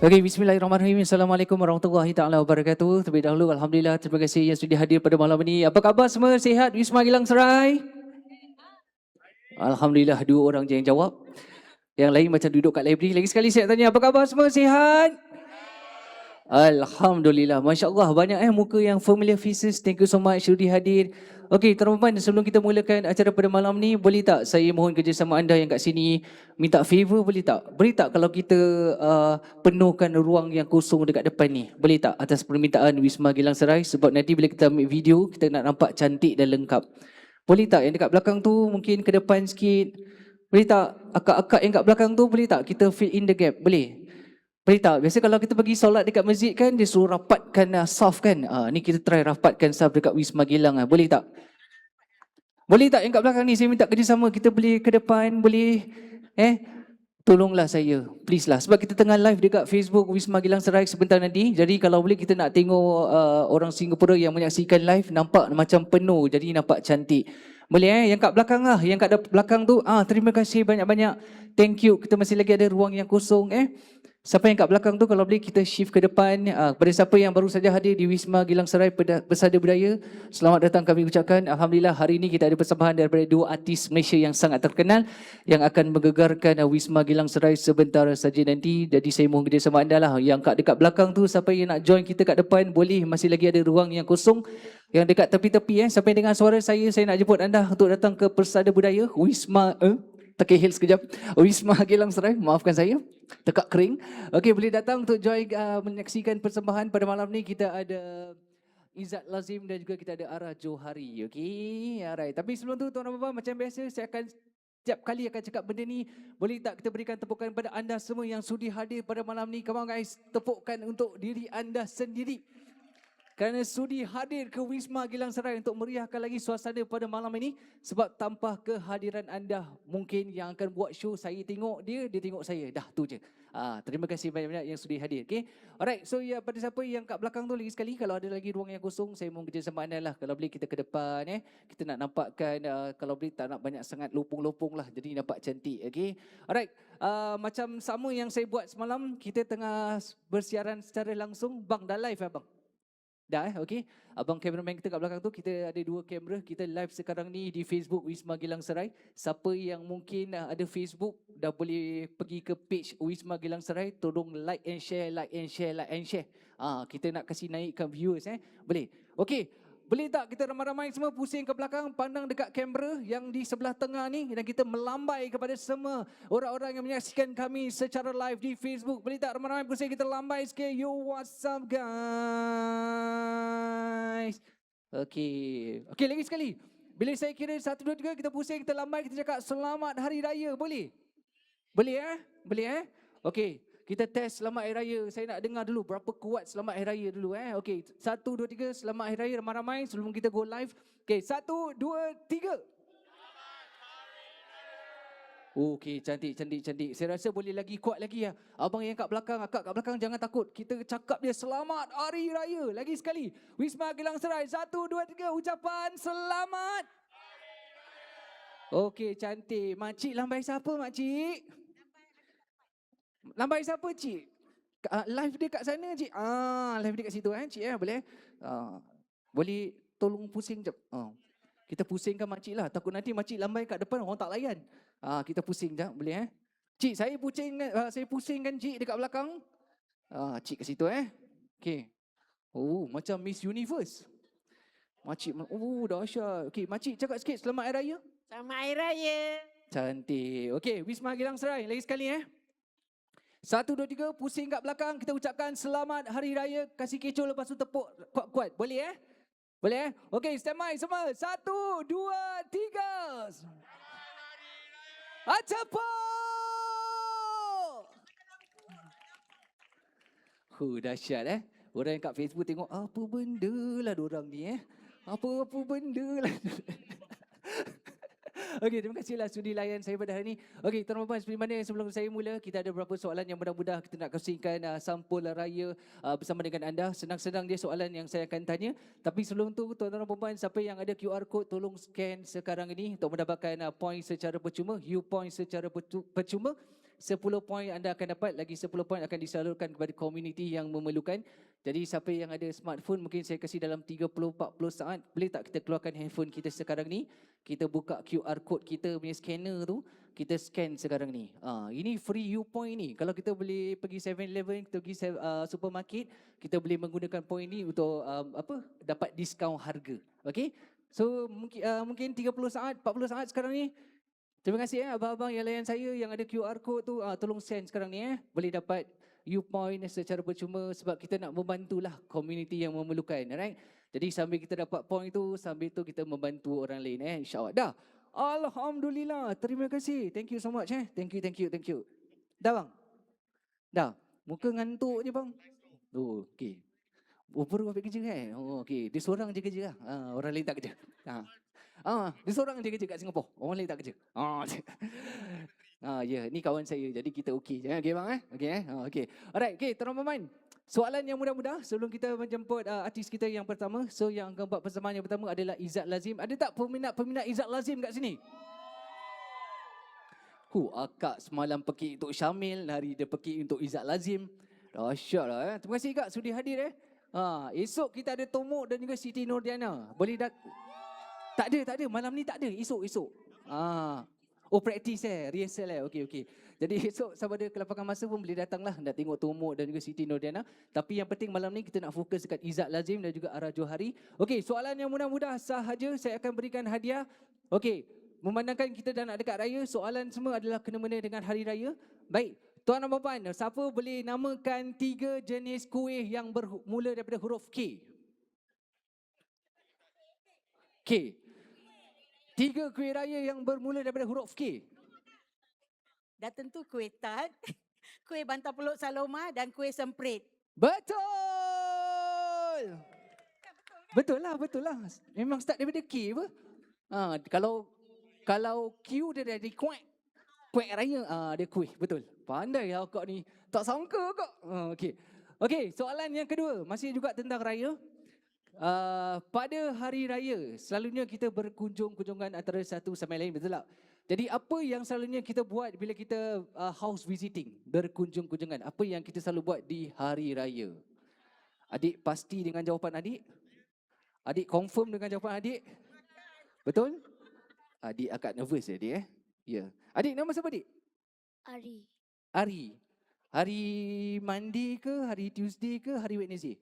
Okey, bismillahirrahmanirrahim. Assalamualaikum warahmatullahi taala wabarakatuh. Terlebih dahulu, alhamdulillah, terima kasih yang sudah hadir pada malam ini. Apa khabar semua? Sihat? Wisma Gilang Serai? Alhamdulillah, dua orang je yang jawab. Yang lain macam duduk kat library. Lagi sekali saya tanya, apa khabar semua? Sihat? Alhamdulillah, Masya Allah, banyak muka yang familiar faces. Thank you so much sudi hadir. Okey, tuan-tuan, sebelum kita mulakan acara pada malam ni, boleh tak saya mohon kerjasama anda yang kat sini minta favor, boleh tak? Boleh tak kalau kita penuhkan ruang yang kosong dekat depan ni? Boleh tak atas permintaan Wisma Gilang Serai? Sebab nanti bila kita ambil video, kita nak nampak cantik dan lengkap. Boleh tak yang dekat belakang tu mungkin ke depan sikit? Boleh tak akak-akak yang kat belakang tu boleh tak kita fill in the gap? Boleh? Boleh tak? Biasa kalau kita pergi solat dekat masjid kan, dia suruh rapatkan saf kan. Ni kita try rapatkan saf dekat Wisma Gilang. Boleh tak? Boleh tak yang kat belakang ni saya minta kerjasama, kita boleh ke depan, boleh? Tolonglah saya, please lah. Sebab kita tengah live dekat Facebook Wisma Gilang Serai sebentar nanti. Jadi kalau boleh kita nak tengok orang Singapura yang menyaksikan live, nampak macam penuh, jadi nampak cantik. Boleh yang kat belakang lah, yang kat belakang tu, terima kasih banyak-banyak. Thank you, kita masih lagi ada ruang yang kosong Siapa yang kat belakang tu kalau boleh kita shift ke depan. Kepada siapa yang baru saja hadir di Wisma Gilang Serai Persada Budaya, selamat datang kami ucapkan. Alhamdulillah hari ini kita ada persembahan daripada dua artis Malaysia yang sangat terkenal yang akan menggegarkan Wisma Gilang Serai sebentar saja nanti. Jadi saya mohon kerjasama anda lah. Yang kat dekat belakang tu, siapa yang nak join kita kat depan boleh, masih lagi ada ruang yang kosong. Yang dekat tepi-tepi siapa yang dengar suara saya nak jemput anda untuk datang ke Persada Budaya Wisma Tekihil sekejap. Wisma Gilang Serai, maafkan saya, tekak kering. Okey, boleh datang untuk join menyaksikan persembahan pada malam ni. Kita ada Izzat Lazim dan juga kita ada Ara Johari. Okey, alright. Tapi sebelum tu tuan-tuan dan puan, macam biasa saya akan setiap kali akan cakap benda ni. Boleh tak kita berikan tepukan pada anda semua yang sudi hadir pada malam ni? Come on guys, tepukkan untuk diri anda sendiri kerana sudi hadir ke Wisma Gilang Serai untuk meriahkan lagi suasana pada malam ini. Sebab tanpa kehadiran anda, mungkin yang akan buat show, saya tengok dia tengok saya. Dah tu je. Terima kasih banyak-banyak yang sudi hadir. Okay? Alright, so pada siapa yang kat belakang tu lagi sekali, kalau ada lagi ruang yang kosong, saya mohon kerjasama anda lah. Kalau boleh kita ke depan kita nak nampakkan, kalau boleh tak nak banyak sangat lopong-lopong lah, jadi nampak cantik. Okay? Alright, macam sama yang saya buat semalam, kita tengah bersiaran secara langsung. Bang, dah live bang? Dah okey. Abang cameraman kita kat belakang tu, kita ada dua kamera. Kita live sekarang ni di Facebook Wisma Gilang Serai. Siapa yang mungkin ada Facebook, dah boleh pergi ke page Wisma Gilang Serai. Tolong like and share, like and share, like and share. Kita nak kasih naikkan viewers Boleh. Okey. Boleh tak kita ramai-ramai semua pusing ke belakang, pandang dekat kamera yang di sebelah tengah ni, dan kita melambai kepada semua orang-orang yang menyaksikan kami secara live di Facebook. Boleh tak ramai-ramai pusing, kita lambai sikit. Yo, what's up guys? Okey. Okey, lagi sekali. Bila saya kira 1, 2, 3, kita pusing, kita lambai, kita cakap selamat hari raya. Boleh? Boleh Boleh Okey. Kita test selamat hari raya. Saya nak dengar dulu berapa kuat selamat hari raya dulu Okey, 1, 2, 3 selamat hari raya ramai-ramai sebelum kita go live. Okey, 1, 2, 3. Okey, cantik. Saya rasa boleh lagi kuat lagi Abang yang kat belakang, akak kat belakang jangan takut. Kita cakap dia selamat hari raya. Lagi sekali. Wisma Gilang Serai. 1, 2, 3 ucapan selamat. Okey, cantik. Makcik lambai siapa makcik? Lambai siapa cik? Live dia kat sana cik. Live dia kat situ cik boleh? Boleh tolong pusing jap. Kita pusingkan makcik lah. Takut nanti makcik lambai kat depan orang tak layan. Kita pusing jap boleh Cik, saya pusingkan cik dekat belakang. Cik kat situ Okey. Oh, macam Miss Universe. Makcik, dahsyat. Okey, makcik cakap sikit selamat hari raya. Selamat hari raya. Cantik. Okey, Wisma Gilang Serai lagi sekali 1, 2, 3, pusing kat belakang. Kita ucapkan selamat hari raya. Kasih kecoh lepas tu tepuk kuat-kuat. Boleh Boleh Okey, stand by semua. 1, 2, 3. Acapo! Dahsyat Orang yang kat Facebook tengok, apa benda lah diorang ni Apa-apa benda lah. Okey, terima kasihlah sudi layan saya pada hari ini. Okey, tuan-tuan seperti mana yang sebelum saya mula, kita ada beberapa soalan yang mudah-mudah kita nak kongsikan sampul raya bersama dengan anda. Senang-senang dia soalan yang saya akan tanya. Tapi sebelum tu, tuan-tuan dan puan, siapa yang ada QR code, tolong scan sekarang ini untuk mendapatkan point secara percuma, U point secara percuma. 10 poin anda akan dapat, lagi 10 poin akan disalurkan kepada komuniti yang memerlukan. Jadi siapa yang ada smartphone, mungkin saya kasih dalam 30-40 saat. Boleh tak kita keluarkan handphone kita sekarang ni, kita buka QR code kita punya scanner tu, kita scan sekarang ni. Ini free U-point ni. Kalau kita boleh pergi 7-Eleven, kita pergi supermarket, kita boleh menggunakan point ni untuk dapat diskaun harga. Okay? So mungkin 30 saat, 40 saat sekarang ni. Terima kasih abang-abang yang layan saya yang ada QR code tu, tolong send sekarang ni boleh dapat U-point secara percuma sebab kita nak membantulah komuniti yang memerlukan, alright? Jadi sambil kita dapat point tu, sambil tu kita membantu orang lain insya-Allah. Dah. Alhamdulillah. Terima kasih. Thank you so much Thank you. Dah bang? Dah. Muka ngantuk je bang. Oh, okey. Baru ambil kerja Oh, okey. Dia seorang je kerja lah. Orang lain tak kerja. Dia seorang je kerja kat Singapura. Orang lain tak kerja. Ya, ni kawan saya. Jadi kita okey je. Okey bang Okey. Alright, okey, tuan-tuan pemain. Soalan yang mudah-mudah sebelum kita menjemput artis kita yang pertama. So yang akan buat persembahan yang pertama adalah Izzat Lazim. Ada tak peminat Izzat Lazim kat sini? Akak semalam pekik untuk Syamil, hari dia pekik untuk Izzat Lazim. Dahsyat lah Terima kasih kak sudi hadir esok kita ada Tomok dan juga Siti Nordiana. Boleh tak ada. Malam ni tak ada. Esok. Practice rehearsal Okey. Jadi esok sama ada kelapangan masa pun boleh datang lah. Nak tengok Tomok dan juga Siti Nordiana. Tapi yang penting malam ni kita nak fokus dekat Izzat Lazim dan juga Ara Johari. Okey, soalan yang mudah-mudah sahaja. Saya akan berikan hadiah. Okey, memandangkan kita dah nak dekat raya, soalan semua adalah kena-mena dengan hari raya. Baik, tuan dan puan, siapa boleh namakan 3 jenis kuih yang bermula daripada huruf K? K. 3 kuih raya yang bermula daripada huruf K. Dah tentu kuih tart, kuih bantal peluk Saloma dan kuih semprit. Betul! Betul lah. Memang start daripada K apa? Kalau Q dia dari kuih raya, dia kuih, betul. Pandai lah kau ni. Tak sangka kau. Okey, soalan yang kedua, masih juga tentang raya. Pada hari raya, selalunya kita berkunjung-kunjungan antara satu sama lain, betul tak? Jadi apa yang selalunya kita buat bila kita house visiting, berkunjung-kunjungan? Apa yang kita selalu buat di hari raya? Adik pasti dengan jawapan adik? Adik confirm dengan jawapan adik? Betul? Adik agak nervous dia. Ya. Adik nama siapa adik? Ari. Hari Monday ke, hari Tuesday ke, hari Wednesday?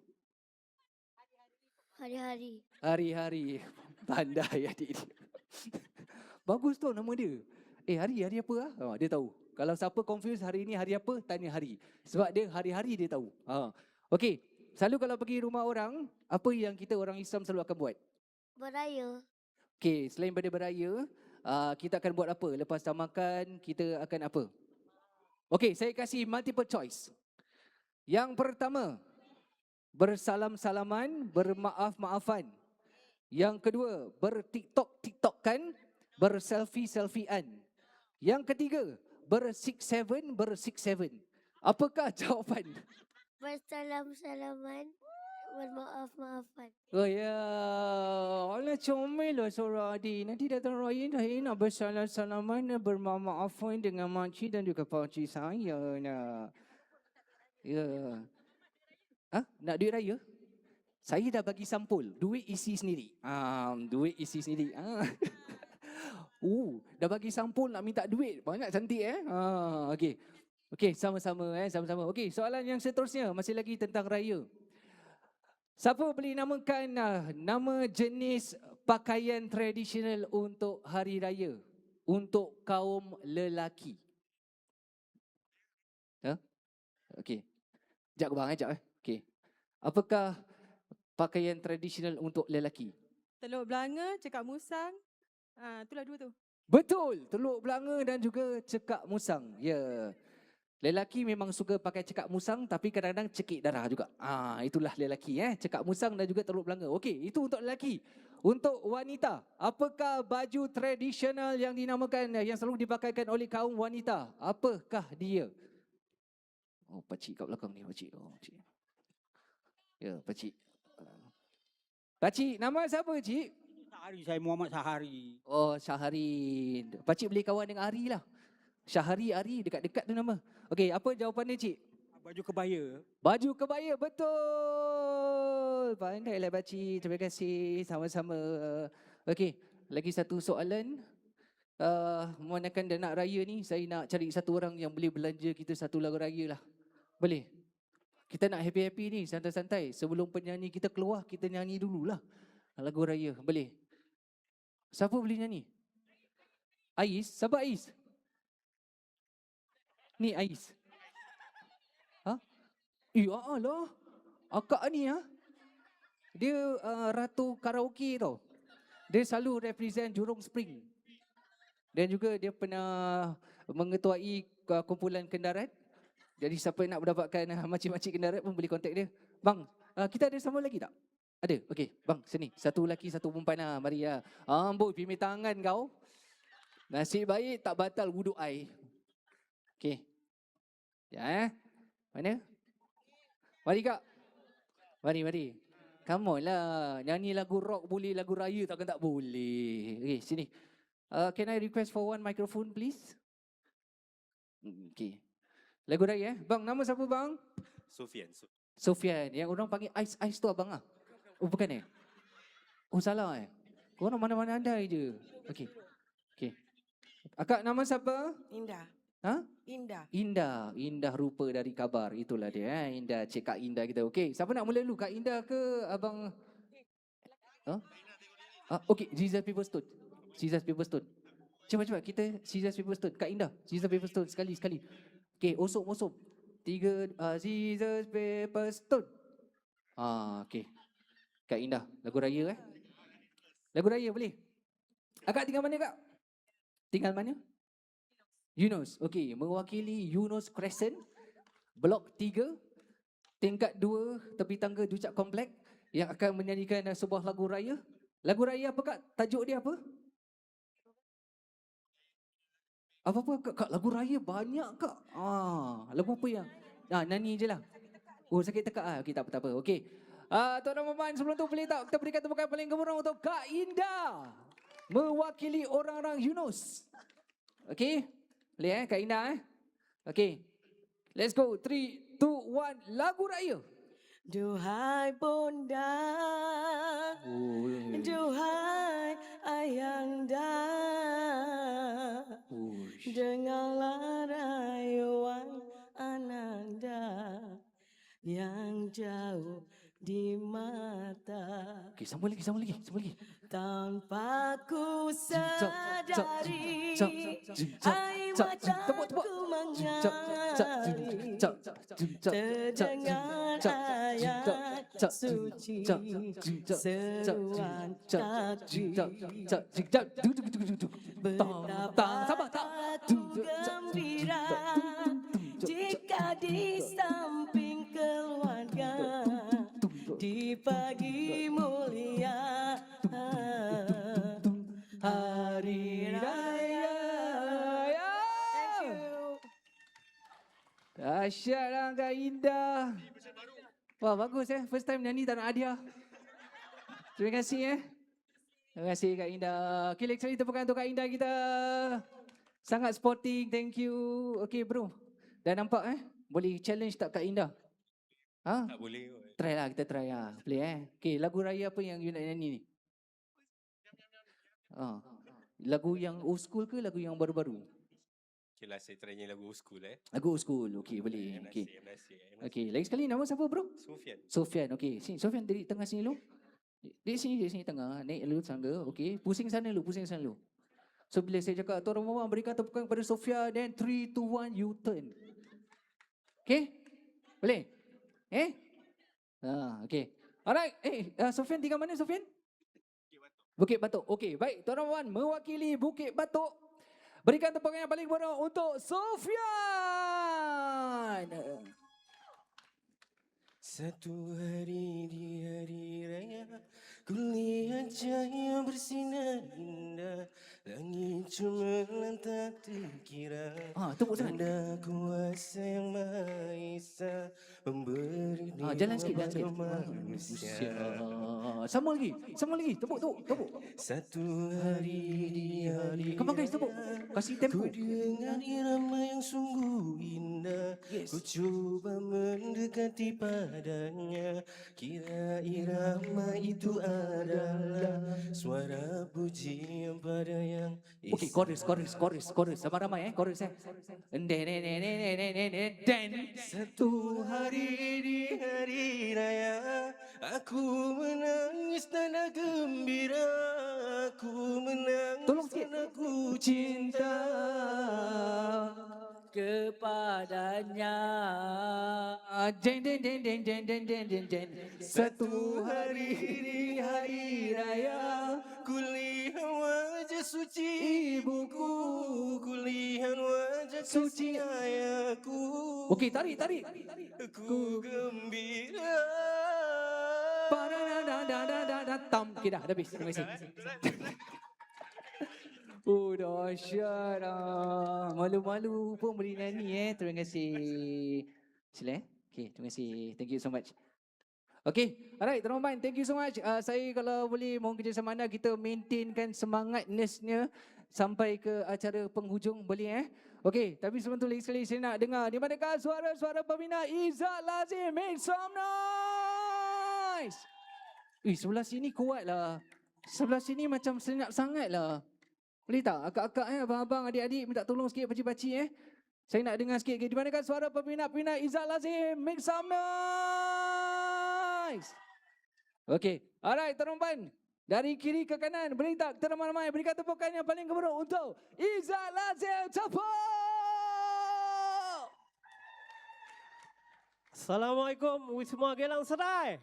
Hari-hari. Pandai adik dia. Bagus tu nama dia. Hari apa lah? Dia tahu. Kalau siapa confuse hari ni hari apa, tanya hari. Sebab dia hari-hari dia tahu. Okey, selalu kalau pergi rumah orang, apa yang kita orang Islam selalu akan buat? Beraya. Okey, selain pada beraya, kita akan buat apa? Lepas dah makan, kita akan apa? Okey, saya kasih multiple choice. Yang pertama, bersalam-salaman, bermaaf-maafan. Yang kedua, bertiktok-tiktokkan, berselfie-selfiean. Yang ketiga, ber-6-7. Apakah jawapan? Bersalam-salaman, bermaaf-maafan. Oh ya, Allah comel lah seorang adik. Nanti datang raya dah nak bersalam-salaman, bermaaf-maafan dengan makcik dan juga pakcik saya nak. Ya. Nak duit raya? Saya dah bagi sampul. Duit isi sendiri. Duit isi sendiri. Dah bagi sampul nak minta duit. Banyak cantik Okey. Okey, sama-sama sama-sama. Okey, soalan yang seterusnya masih lagi tentang raya. Siapa boleh namakan nama jenis pakaian tradisional untuk hari raya untuk kaum lelaki? Okey. Sekejap bang, sekejap Okey. Apakah pakaian tradisional untuk lelaki? Teluk Belanga, cekak musang. Itulah dua tu. Betul, teluk belanga dan juga cekak musang. Ya. Lelaki memang suka pakai cekak musang tapi kadang-kadang cekik darah juga. Itulah lelaki cekak musang dan juga teluk belanga. Okey, itu untuk lelaki. Untuk wanita, apakah baju tradisional yang dinamakan yang selalu dipakaikan oleh kaum wanita? Apakah dia? Pakcik kat belakang ni, pakcik. Pakcik. Ya, pakcik. Pakcik, nama siapa, cik? Sahari, saya Muhammad Sahari. Syahari. Pakcik boleh kawan dengan Ari lah. Syahari Ari dekat-dekat tu nama. Okey, apa jawapan dia, cik? Baju kebaya. Baju kebaya, betul. Pandailah pakcik, terima kasih. Sama-sama. Okey, lagi satu soalan. Memandangkan dah nak raya ni, saya nak cari satu orang yang boleh belanja kita satu lagu raya lah. Boleh? Kita nak happy-happy ni, santai-santai. Sebelum penyanyi kita keluar, kita nyanyi dululah lagu raya. Boleh? Siapa boleh nyanyi? Ais? Siapa Ais? Ni Ais. Ha? Ya Allah. Akak ni dia ratu karaoke tau. Dia selalu represent Jurong Spring. Dan juga dia pernah mengetuai kumpulan kendarat. Jadi siapa yang nak mendapatkan makcik-makcik kendarat pun boleh kontak dia. Bang, kita ada sama lagi tak? Ada? Okey, bang sini. Satu lelaki, satu perempuan lah. Mari lah. Amboi, pimit tangan kau. Nasib baik tak batal wuduk air. Okey. Ya, mana? Mari kak. Mari. Come on lah. Nyanyi lagu rock boleh, lagu raya takkan tak boleh. Okey, sini. Can I request for one microphone please? Okay. Lagu raya Bang, nama siapa bang? Sofian. Yang orang panggil Ais tu abang ah? Oh bukan Oh salah Korang mana-mana andai je. Okay. Akak nama siapa? Indah. Ha? Indah. Indah rupa dari kabar. Itulah dia Indah, Cik Kak Indah kita. Okay, siapa nak mula dulu? Kak Indah ke abang? Okay, Jesus People Stone. Cepat kita scissors paper stone. Kak Indah, scissors paper stone sekali. Okey, osop. 3 scissors paper stone. Okey. Kak Indah, lagu raya Lagu raya boleh? Akak tinggal mana kak? Tinggal mana? Eunos. Okey, mewakili Eunos Crescent, Blok 3, tingkat 2, tepi tangga Ducak Komplek yang akan menyanyikan sebuah lagu raya. Lagu raya apa kak? Tajuk dia apa? Apa kak? Lagu raya banyak kak. Lagu apa yang? Nyanyi je lah. Oh sakit tekak Okey, tak apa. Okey. Tuan-tuan dan puan, sebelum tu boleh tak kita berikan tepukan paling gemuruh untuk Kak Indah mewakili orang-orang Eunos. Okey. Boleh Kak Indah Okey. Let's go. 3, 2, 1. Lagu raya. Duhai bonda, duhai ayanda, dengarlah rayuan ananda yang jauh di mata. Okey, sambung lagi. Tanpa ku sadari, air mataku mengalir, terdengar ayat suci, seruan takbir, betapa aku gembira jika di samping keluarga di pagi mulia hari raya. Thank you. Dahsyatlah Kak Indah. Wah bagus first time nyanyi tak nak hadiah. Terima kasih Terima kasih Kak Indah. Okay, lagi sekali tepukan untuk Kak Indah kita. Sangat sporting, thank you. Okay bro, dah nampak boleh challenge tak Kak Indah? Tak boleh. Try lah, kita try lah. Play Okay, lagu raya apa yang you nak nyanyi ni? Lagu yang old school ke lagu yang baru-baru? Okay lah, saya try nyanyi lagu old school Lagu old school, okay boleh. Okay. MNC. Okay, lagi sekali nama siapa bro? Sofian. Okay. Sini, Sofian dari tengah sini dulu. Di sini tengah. Naik dulu tangga. Okay, pusing sana dulu. So bila saya cakap tuan rumah berikan tepukan kepada Sofian, then 3, 2, 1 you turn. Okay? Boleh? Okay. Alright. Sofian tinggal mana Sofian? Bukit Batok. Okay, baik. Tuan Puan mewakili Bukit Batok. Berikan tepukan yang paling meriah untuk Sofian. Satu hari di hari raya, ku lihat cahaya bersinar indah, Langit cemerlang tak terkira. Tepuk tangan. Tanda kuasa yang Maha Esa memberi Jalan sikit, jalan sikit. manusia. Sama lagi. Tepuk. Satu hari di hari Come on guys, tepuk. Kasih tempo. ku dengar irama yang sungguh indah. Yes. Ku cuba mendekati padanya. Kira irama itu adalah suara pujian pada yang Okey, chorus. Ramai-ramai chorus Den. Satu hari di hari raya, aku menangis tanda gembira. Aku menangis Tolong sikit. tanda ku cinta. kepadanya. Den. Satu hari di hari raya, kulihat wajah suci ibuku, kulihat wajah suci ayahku. Okey, tarik. Ku gembira. Tam. Okey dah habis. Terima kasih. Dahsyat malu-malu pun boleh nyanyi Terima kasih. Sila Okey, terima kasih. Thank you so much. Okey, alright teman-teman, thank you so much. Saya kalau boleh mohon kerjasama anda, kita maintainkan semangatness-nya sampai ke acara penghujung, boleh Okey, tapi sebelum tu lagi sekali saya nak dengar di manakah suara-suara pembina Izzat Lazim. Make some noise. Sebelah sini kuat lah. Sebelah sini macam senyap sangat lah. Boleh tak? Akak-akak abang-abang, adik-adik minta tolong sikit pakcik-pakcik Saya nak dengar sikit. Di manakah suara pembina-pembina Izzat Lazim? Make some noise. Okey. Alright, teman-teman. Dari kiri ke kanan, beri tak ramai-ramai berikan tepukan yang paling gemuruh untuk Izzat Lazim. Tepuk! Assalamualaikum semua Gelang Serai.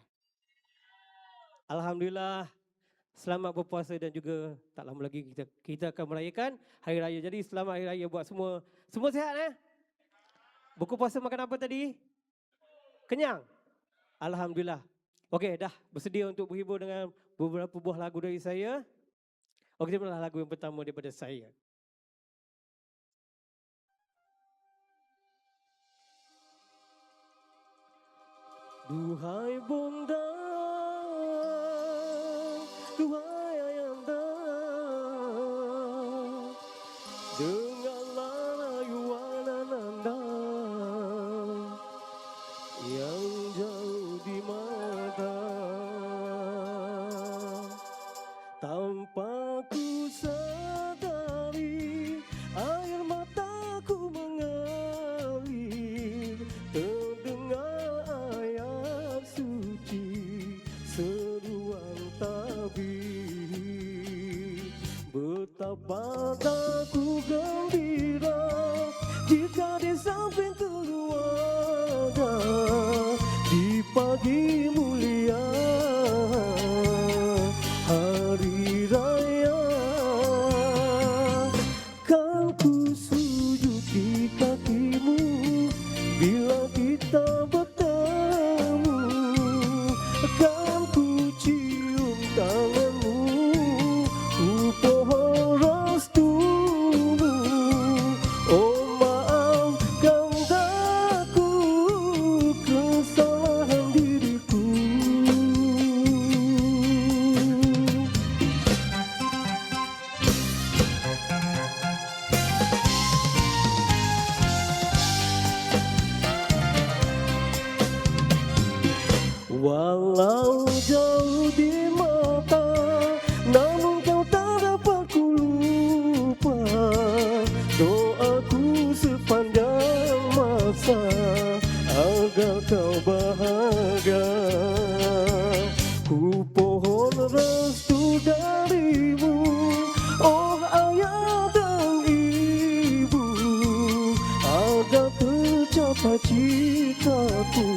Alhamdulillah, selamat berpuasa dan juga tak lama lagi kita akan merayakan Hari Raya. Jadi selamat Hari Raya buat semua. Semua sihat Buku puasa makan apa tadi? Kenyang? Alhamdulillah. Okey, dah bersedia untuk berhibur dengan beberapa buah lagu dari saya. Okey, inilah lagu yang pertama daripada saya. Duhai bonda, duhai ayanda, dengarlah rayuan ananda yang jauh di mata. Tanpa ku sadari, air mataku mengalir, terdengar ayat suci, seruan tabir. Betapa aku gembira jika di samping keluarga di pagi mulia Hari Raya. Kan ku sujud di kakimu bila kita bertemu, kan ku cium tanganmu, ku pohon restumu. Oh maafkan aku kesalahan diriku. Walau jauh di mata, namun kau tak dapat ku lupa. Doaku sepanjang masa agar kau bahagia. Ku pohon restu darimu, oh ayah dan ibu, agar tercapai citaku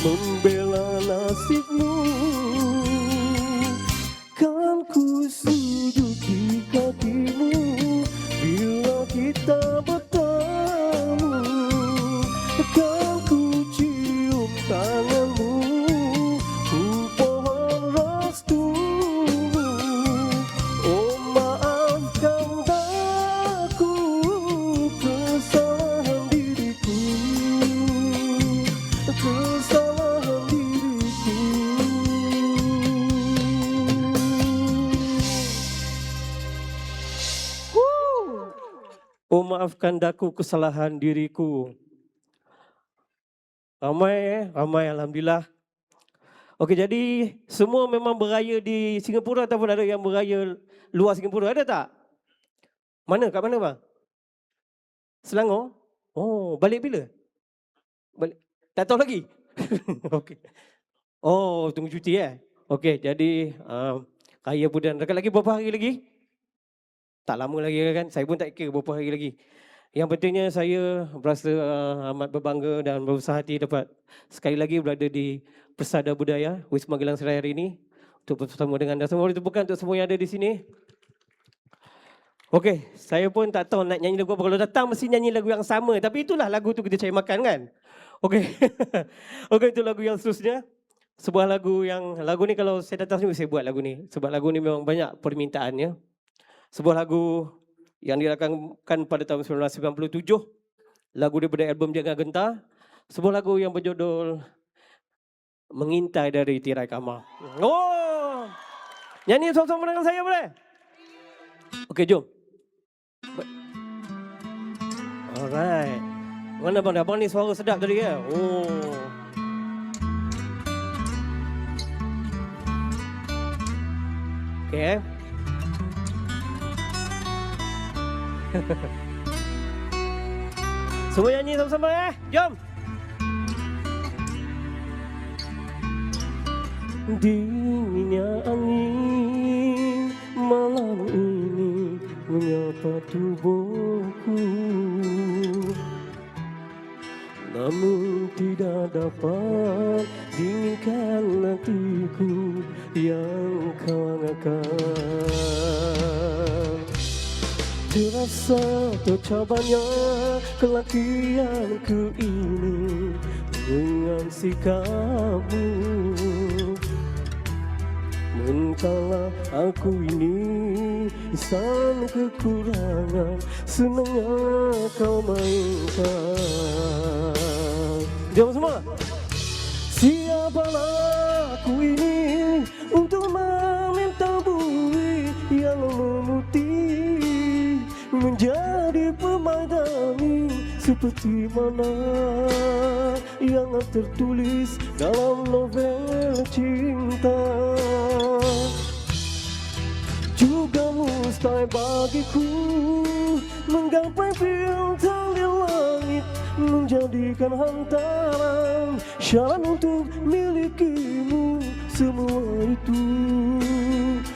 membela nasibmu. Kan ku sujud di kakimu bila kita bertemu, kan ku cium tanganmu, ku pohon restumu. Oh maafkan maafkan daku kesalahan diriku. Ramai Alhamdulillah. Okey, jadi semua memang beraya di Singapura ataupun ada yang beraya luar Singapura, ada tak? Mana? Kat mana bang? Selangor? Oh, balik bila? Balik. Tak tahu lagi? Okey. Oh, tunggu cuti Okey, jadi raya Budan. Dekat lagi berapa hari lagi? Tak lama lagi kan? Saya pun tak kira berapa hari lagi. Yang pentingnya saya berasa amat berbangga dan berbesar hati dapat sekali lagi berada di Persada Budaya Wisma Gelang Serai hari ini untuk bersama dengan anda semua. Ditepukan untuk semua yang ada di sini. Okey, saya pun tak tahu nak nyanyi lagu apa. Kalau datang mesti nyanyi lagu yang sama. Tapi itulah lagu tu kita cari makan kan? Okey. Okey, itu lagu yang seterusnya. Sebuah lagu ni kalau saya datang sini saya buat lagu ni. Sebab lagu ni memang banyak permintaannya. Sebuah lagu yang dirakamkan pada tahun 1997. Lagu daripada album Jangan Gentar. Sebuah lagu yang berjudul Mengintai dari Tirai Kamar. Oh! Nyanyi sama-sama dengan saya boleh? Okey, jom. Alright. Mana bang? Abang ni suara sedap tadi ya? Oh. Okey. Semua nyanyi sama-sama Jom. Dinginnya angin malam ini menyapa tubuhku, namun tidak dapat dinginkan hatiku yang kau angankan. Terasa tercabanya kelakianku ini dengan sikapmu. Mentala aku ini insan kekurangan, senangnya kau mainkan. Jom semua. Siapalah aku ini untuk meminta bui yang memutih menjadi pemaidani seperti mana yang tertulis dalam novel cinta. Juga mustahil bagiku menggapai bintang di langit, menjadikan hantaran syarat untuk milikimu. Semua itu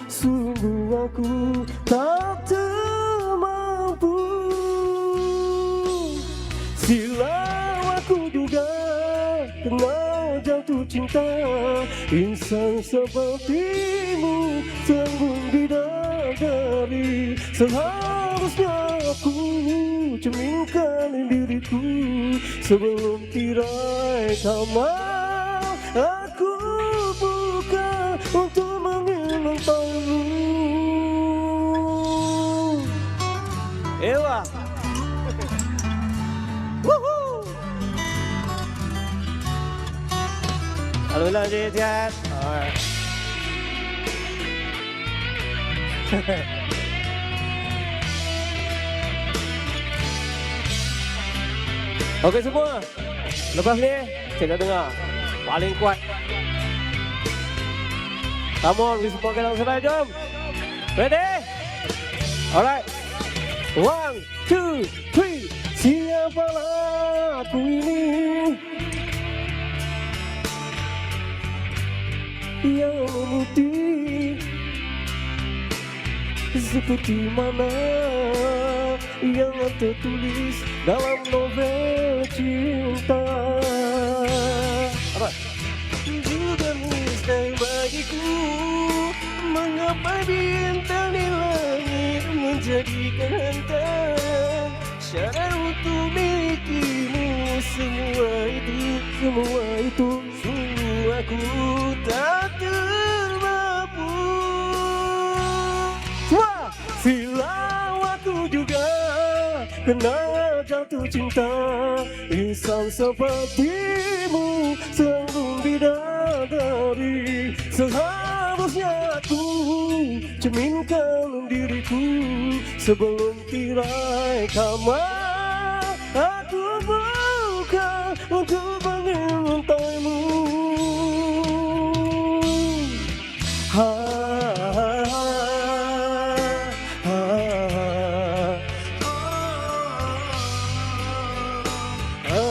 sungguh aku tak termampu. Silau aku juga kenal jatuh cinta, insan sepertimu tanggung bidadari. Seharusnya aku cerminkan diriku sebelum tirai kamar aku buka untuk mengenalmu. Ewa. Woohoo. Alhamdulillah sihat. Okey semua. Lepas ni kita dengar paling kuat. Come on, Wisma Gelang Serai, jom. Ready? Alright. 1, 2, 3. Siapalah aku ini yang memutih seperti mana yang tertulis dalam novel cinta. Apa? Juga mustahil bagiku menggapai bintang di langit, menjadikan hantaran syarat untuk milikimu. Semua itu sungguh aku tak termampu. Wah, silau aku juga kena jatuh cinta, insan sepertimu sanggup bidadari. Seharusnya aku cerminkan diriku sebelum tirai kamar aku buka untuk mengintai-Mu. Ha, ha, ha, ha, ha,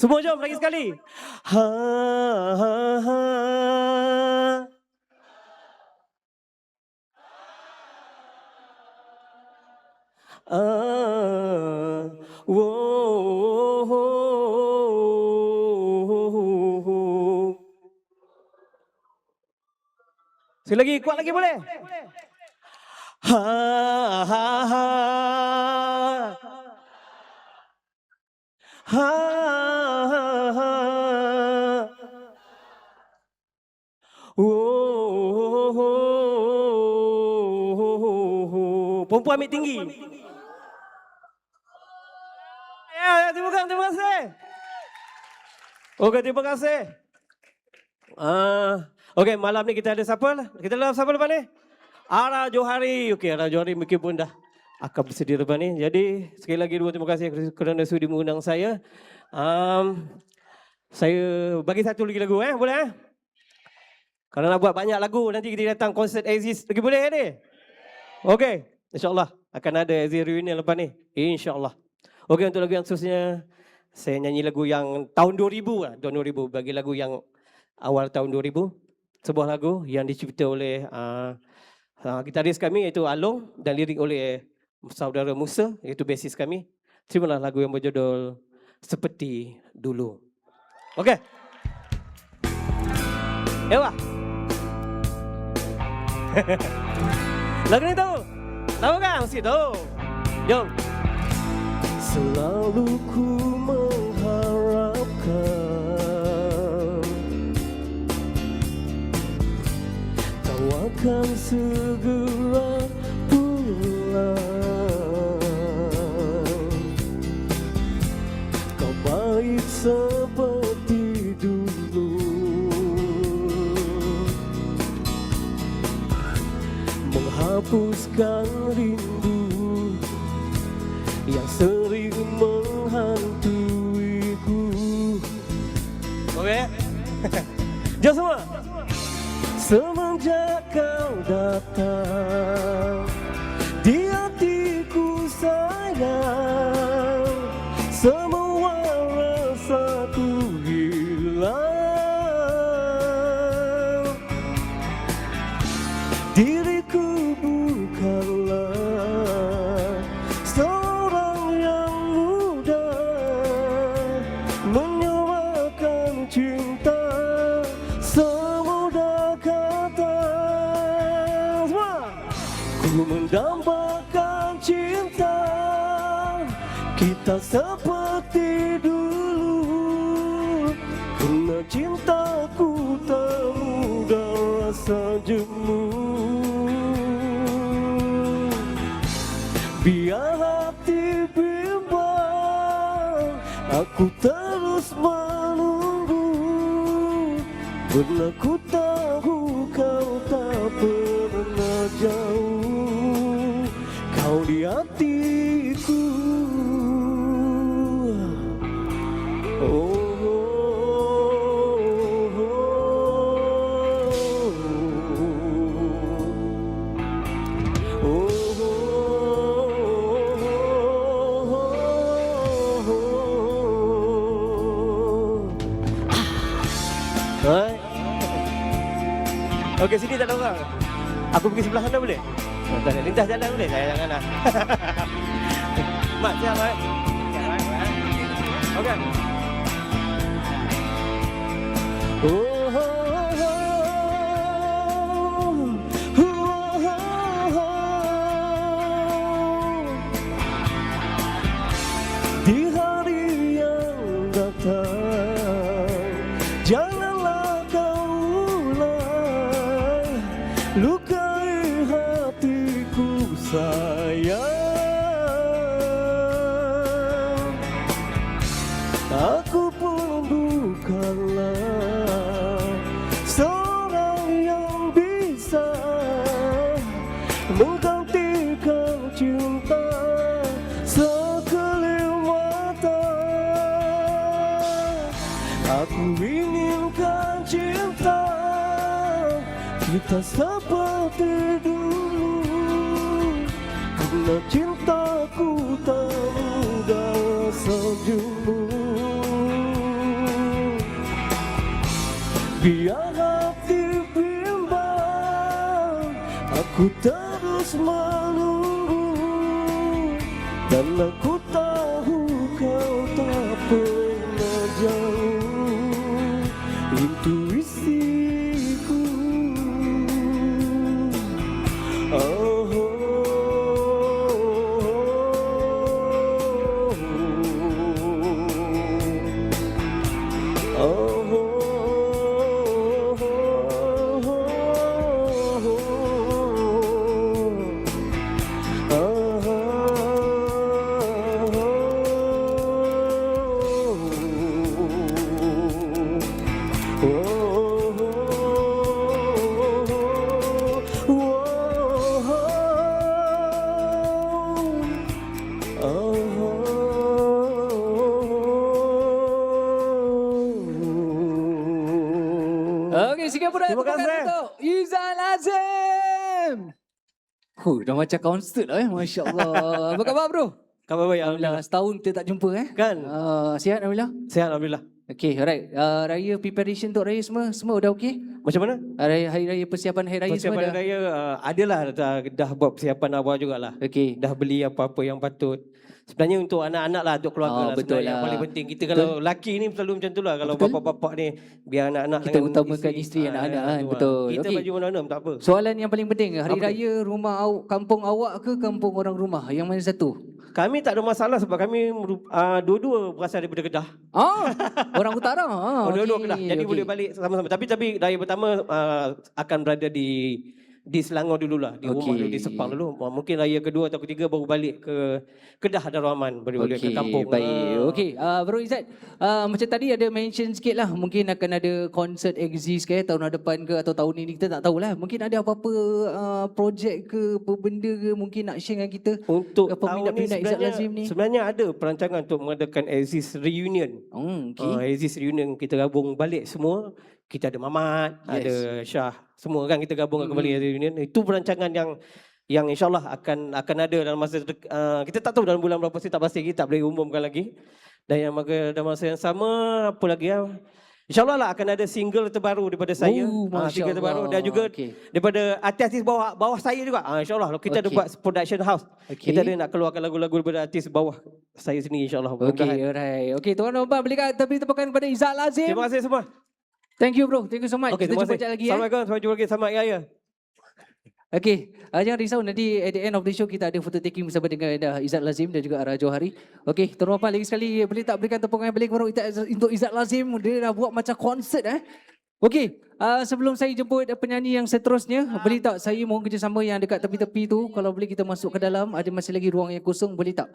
Semua jom lagi sekali. ha, ha, ha. Sekali lagi, kuat lagi boleh? Ha, ha, ha. Ha, ha, ha. Perempuan ambil tinggi. Ya, terima kasih. Okey, terima kasih. Okey, malam ni kita ada siapa? Kita ada siapa lepas ni? Ara Johari. Okey, Ara Johari mungkin pun dah akan bersedia lepas ni. Jadi, sekali lagi terima kasih kerana sudi mengundang saya. Saya bagi satu lagi lagu, boleh? Kalau nak buat banyak lagu, nanti kita datang konsert Aziz. Lagi boleh ni? Okey, insyaAllah akan ada Aziz reunion lepas ni. InsyaAllah. Okey, untuk lagu yang seterusnya, saya nyanyi lagu yang tahun 2000 lah. Tahun 2000, bagi lagu yang awal tahun 2000. Sebuah lagu yang dicipta oleh gitaris kami iaitu Along dan lirik oleh saudara Musa iaitu basis kami. Terimalah lagu yang berjudul Seperti Dulu. Okey. Ewa. Lagu ni tahu? Tahu kan? Mesti tahu. Jom. Selalu ku mengharapkan kau akan segera pulang. Kau baik seperti dulu, menghapuskan rindu yang sering menghantuiku. Okey. Jom semua. Semenjak kau datang di hatiku sayang, semua rasaku hilang. Diriku bukanlah seorang yang mudah menyerahkan cinta semudah kata. Ku mendambakan cinta kita seperti dulu, karena cintaku tak mudah rasa jemu. Biar hati bimbang, aku terus menunggu, karena ku tahu kau tak pernah jauh, kau di hatiku. Oh. Okey, sini tak ada orang. Aku pergi sebelah sana boleh? Oh, tak ada. Lintas jalan boleh? Saya janganlah. Mak, siap, Mak. Siap, Mak. Okey. Di hari yang datang, janganlah kau ulang lukai hatiku sayang. Aku pun bukanlah seorang yang bisa menggantikan cinta sekelip mata. Aku inginkan cinta kita seperti dulu, karena cintaku tak mudah senyummu. Biar hati bimbang, aku terus menunggu, dan aku tahu kau tak pernah jauh. Intuisiku, oh, Okey, Singapura. Terima kasih. Untuk Izzat Lazim. Dah macam konsert lah Masya Allah. Apa khabar bro? Khabar baik, Alhamdulillah. Alhamdulillah. Setahun kita tak jumpa Kan? Sihat Alhamdulillah? Sihat, Alhamdulillah. Okey, alright. Raya preparation untuk raya semua dah okey? Macam mana? Hari raya persiapan hari raya semua Persiapan dah. raya adalah dah buat persiapan awal jugalah. Okey. Dah beli apa-apa yang patut. Sebenarnya untuk anak-anak lah, untuk keluarga lah. Betul Sebenarnya yang lah. paling penting. Kita kalau lelaki ni selalu macam tu lah. Kalau Betul. bapa-bapa ni, biar anak-anak Kita utamakan isteri, anak-anak kan. Betul. Kita Okey. baju mana-mana tak apa. Soalan yang paling penting, hari Apa tu? raya rumah kampung awak ke kampung orang rumah? Yang mana satu? Kami tak ada masalah sebab kami dua-dua berasal daripada Kedah. Orang utara. Dua-dua okey, Kedah. Jadi okey. boleh balik sama-sama. Tapi raya pertama akan berada di Selangor dululah, di rumah Okey. dulu, di Sepang dulu. Mungkin raya kedua atau ketiga baru balik ke Kedah Darul Aman, boleh ke kampung. Baik. Okey, Bro Izzat, macam tadi ada mention sikit lah, mungkin akan ada konsert exist ke tahun depan ke atau tahun ini, kita tak tahulah. Mungkin ada apa-apa projek ke, apa benda ke mungkin nak share dengan kita? Untuk Ke tahun ni peminat-peminat Izzat Lazim ni? sebenarnya ada perancangan untuk mengadakan Exist Reunion. Okey. Exist Reunion, kita gabung balik semua. Kita ada Mamat, Yes. ada Syah, semua kan kita gabung kembali Exist Reunion. Itu perancangan yang insyaAllah akan ada dalam masa kita tak tahu dalam bulan berapa, saya tak pasti lagi, tak boleh umumkan lagi. Dan yang dalam masa yang sama, apa lagi ya? InsyaAllah lah akan ada single terbaru daripada saya. Masya Single terbaru Allah. dan juga Okey. daripada artis-artis bawah saya juga. InsyaAllah kita ada Okey. buat production house. Okey. Kita ada nak keluarkan lagu-lagu daripada artis bawah saya sendiri insyaAllah. Okey, alright. Okey, tuan-tuan dan puan, berikan tepukan kepada Izzat Lazim. Terima kasih semua. Thank you bro. Thank you so much. Okey, Kita terima jumpa kasih. sekejap lagi Assalamualaikum. Sampai jumpa lagi. Selamat Hari Raya. Okey, jangan risau, nanti at the end of the show kita ada photo taking bersama dengan Izzat Lazim dan juga Ara Johari. Okey, tuan-tuan dan puan, lagi sekali boleh tak berikan tepukan yang balik untuk Izzat Lazim. Dia dah buat macam konsert Okey, sebelum saya jemput penyanyi yang seterusnya, boleh tak saya mohon kerjasama yang dekat tepi-tepi tu, kalau boleh kita masuk ke dalam, ada masih lagi ruang yang kosong, boleh tak?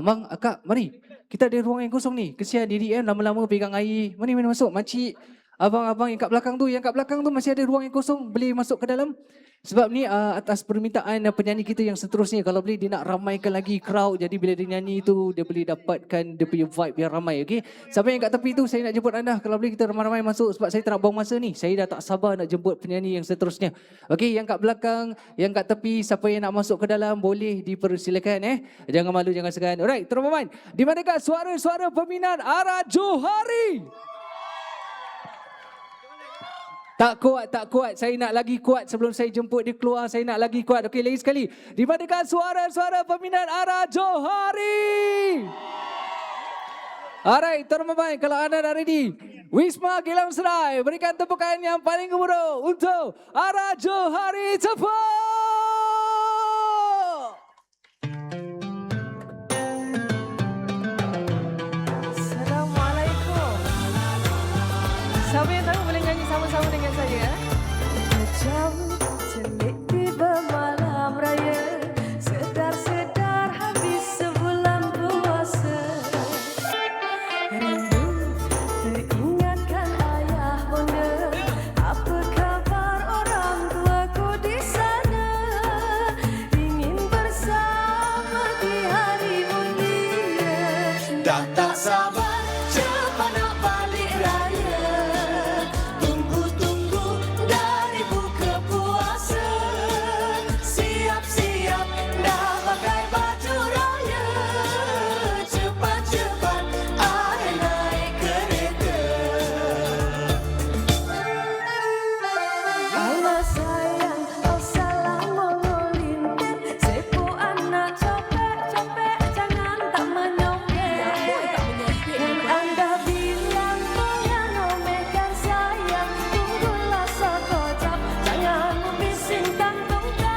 Mang, akak, mari. Kita ada ruang yang kosong ni. Kesian diri lama-lama pegang air. Mari masuk, makcik. Abang-abang yang kat belakang tu masih ada ruang yang kosong, boleh masuk ke dalam. Sebab ni atas permintaan penyanyi kita yang seterusnya, kalau boleh dia nak ramaikan lagi crowd, jadi bila dia nyanyi tu dia boleh dapatkan dia punya vibe yang ramai. Okey, siapa yang kat tepi tu saya nak jemput anda, kalau boleh kita ramai-ramai masuk sebab saya tak nak buang masa ni. Saya dah tak sabar nak jemput penyanyi yang seterusnya. Okey, yang kat belakang, yang kat tepi, siapa yang nak masuk ke dalam boleh dipersilakan Jangan malu, jangan segan. Alright, teman-teman, di manakah suara-suara peminat Ara Johari? Tak kuat, tak kuat. Saya nak lagi kuat sebelum saya jemput dia keluar. Saya nak lagi kuat. Okey, lagi sekali. Dimandakan suara-suara peminat Ara Johari. Alright, tuan pemain, kalau anda dah ready. Wisma Gilang Serai, berikan tepukan yang paling gemuruh untuk Ara Johari. Tepuk! Assalamualaikum. Siapa yang tahu boleh nyanyi sama-sama dengan saya? Macam celik tiba malam raya, sedar-sedar habis sebulan puasa. Rindu teringatkan ayah bonda, apa kabar orang tuaku di sana? Ingin bersama di hari mulia. Dah tak sabar, cepat nak balik raya. Tunggu-tunggu dari buka puasa. Siap-siap dah pakai baju raya. Cepat-cepat ada naik kereta. Allah sayang, oh salam mengolintir. Sepo anak copek-copek, jangan tak menyopek. Kan anda bilang menganomehkan sayang, tunggulah sekejap, jangan membisingkan tongkat.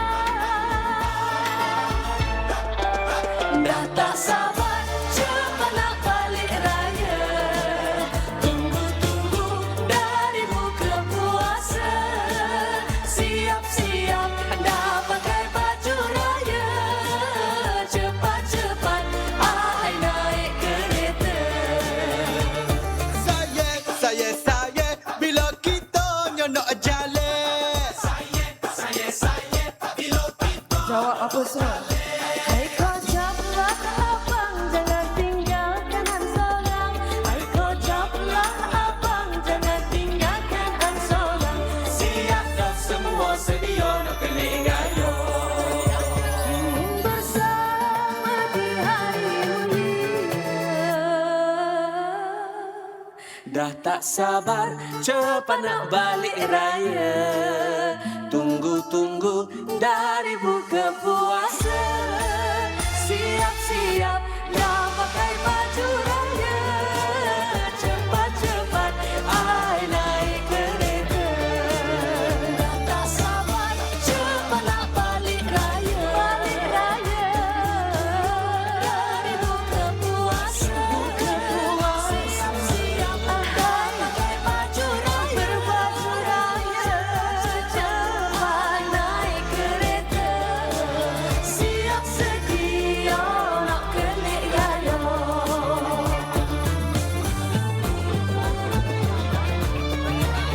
Dah tak sabar, cepat nak balik raya. Tunggu-tunggu dari buka puasa. Siap-siap dah pakai baju raya. Cepat-cepat ai naik kereta. Saya, bila kita nyonok jalan. Saya, bila kita. Jawab apa semua? Hai kocaplah abang, jangan tinggalkan Han seorang. Hai kocaplah abang, jangan tinggalkan Han seorang. Siap dah semua sedia nak kelik gayo. Ingin bersama di hari mulia. Dah tak sabar, cepat nak balik raya. Tunggu-tunggu dari buka puasa. Siap-siap dah pakai baju raya. Cepat-cepat ai naik kereta. Dah tak sabar, cepat nak balik raya. Balik raya. Dari buka puasa. Siap-siap dah pakai baju raya. Berbaju raya. Cepat naik kereta. Siap sedia nak kelik gayo.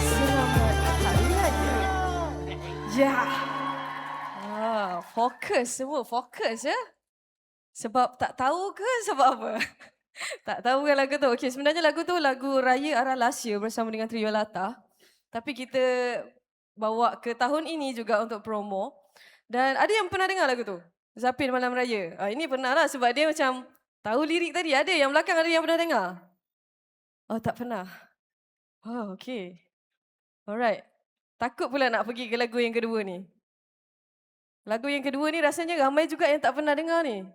Selamat Hari Raya. Ya. Fokus semua, fokus ya. Sebab tak tahu ke sebab apa? Tak tahu kan lagu tu. Okey, sebenarnya lagu tu lagu Raya Ara Lasya bersama dengan Trio Lata. Tapi kita bawa ke tahun ini juga untuk promo. Dan ada yang pernah dengar lagu tu? Zapin Malam Raya. Ini pernah lah sebab dia macam tahu lirik tadi. Ada yang belakang ada yang pernah dengar? Oh, tak pernah. Oh, okey. Alright. Takut pula nak pergi ke lagu yang kedua ni. Lagu yang kedua ni rasanya ramai juga yang tak pernah dengar ni.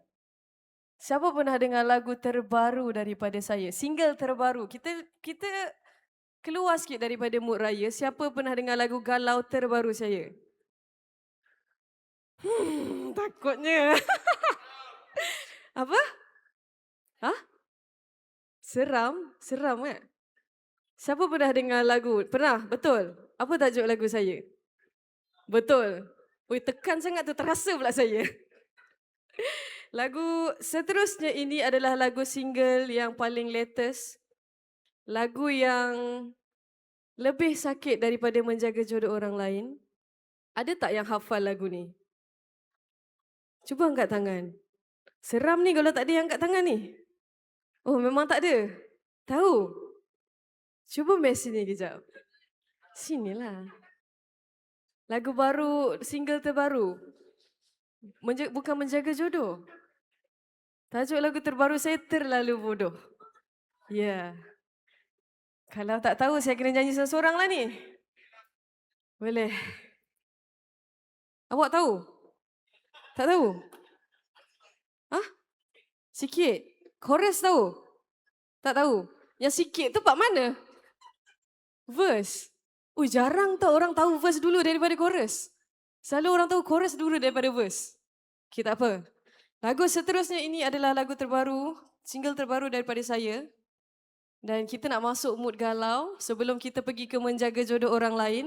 Siapa pernah dengar lagu terbaru daripada saya? Single terbaru. Kita keluar sikit daripada mood raya. Siapa pernah dengar lagu galau terbaru saya? Takutnya. Apa? Hah? Seram? Seram kan? Siapa pernah dengar lagu? Pernah? Betul? Apa tajuk lagu saya? Betul. Ui, tekan sangat tu, terasa pula saya. Lagu seterusnya ini adalah lagu single yang paling latest. Lagu yang lebih sakit daripada menjaga jodoh orang lain. Ada tak yang hafal lagu ni? Cuba angkat tangan. Seram ni kalau tak ada yang angkat tangan ni. Oh, memang tak ada. Tahu? Cuba mes sini kejap. Sinilah. Lagu baru, single terbaru. Bukan menjaga jodoh. Tajuk lagu terbaru saya Terlalu Bodoh. Ya. Kalau tak tahu saya kena nyanyi seorang-seorang lah ni. Boleh. Awak tahu? Tak tahu? Hah? Sikit. Chorus tahu? Tak tahu. Yang sikit tu part mana? Verse. Jarang tau orang tahu verse dulu daripada chorus. Selalu orang tahu chorus dulu daripada verse. Okay, tak apa. Lagu seterusnya ini adalah lagu terbaru, single terbaru daripada saya. Dan kita nak masuk mood galau sebelum kita pergi ke menjaga jodoh orang lain.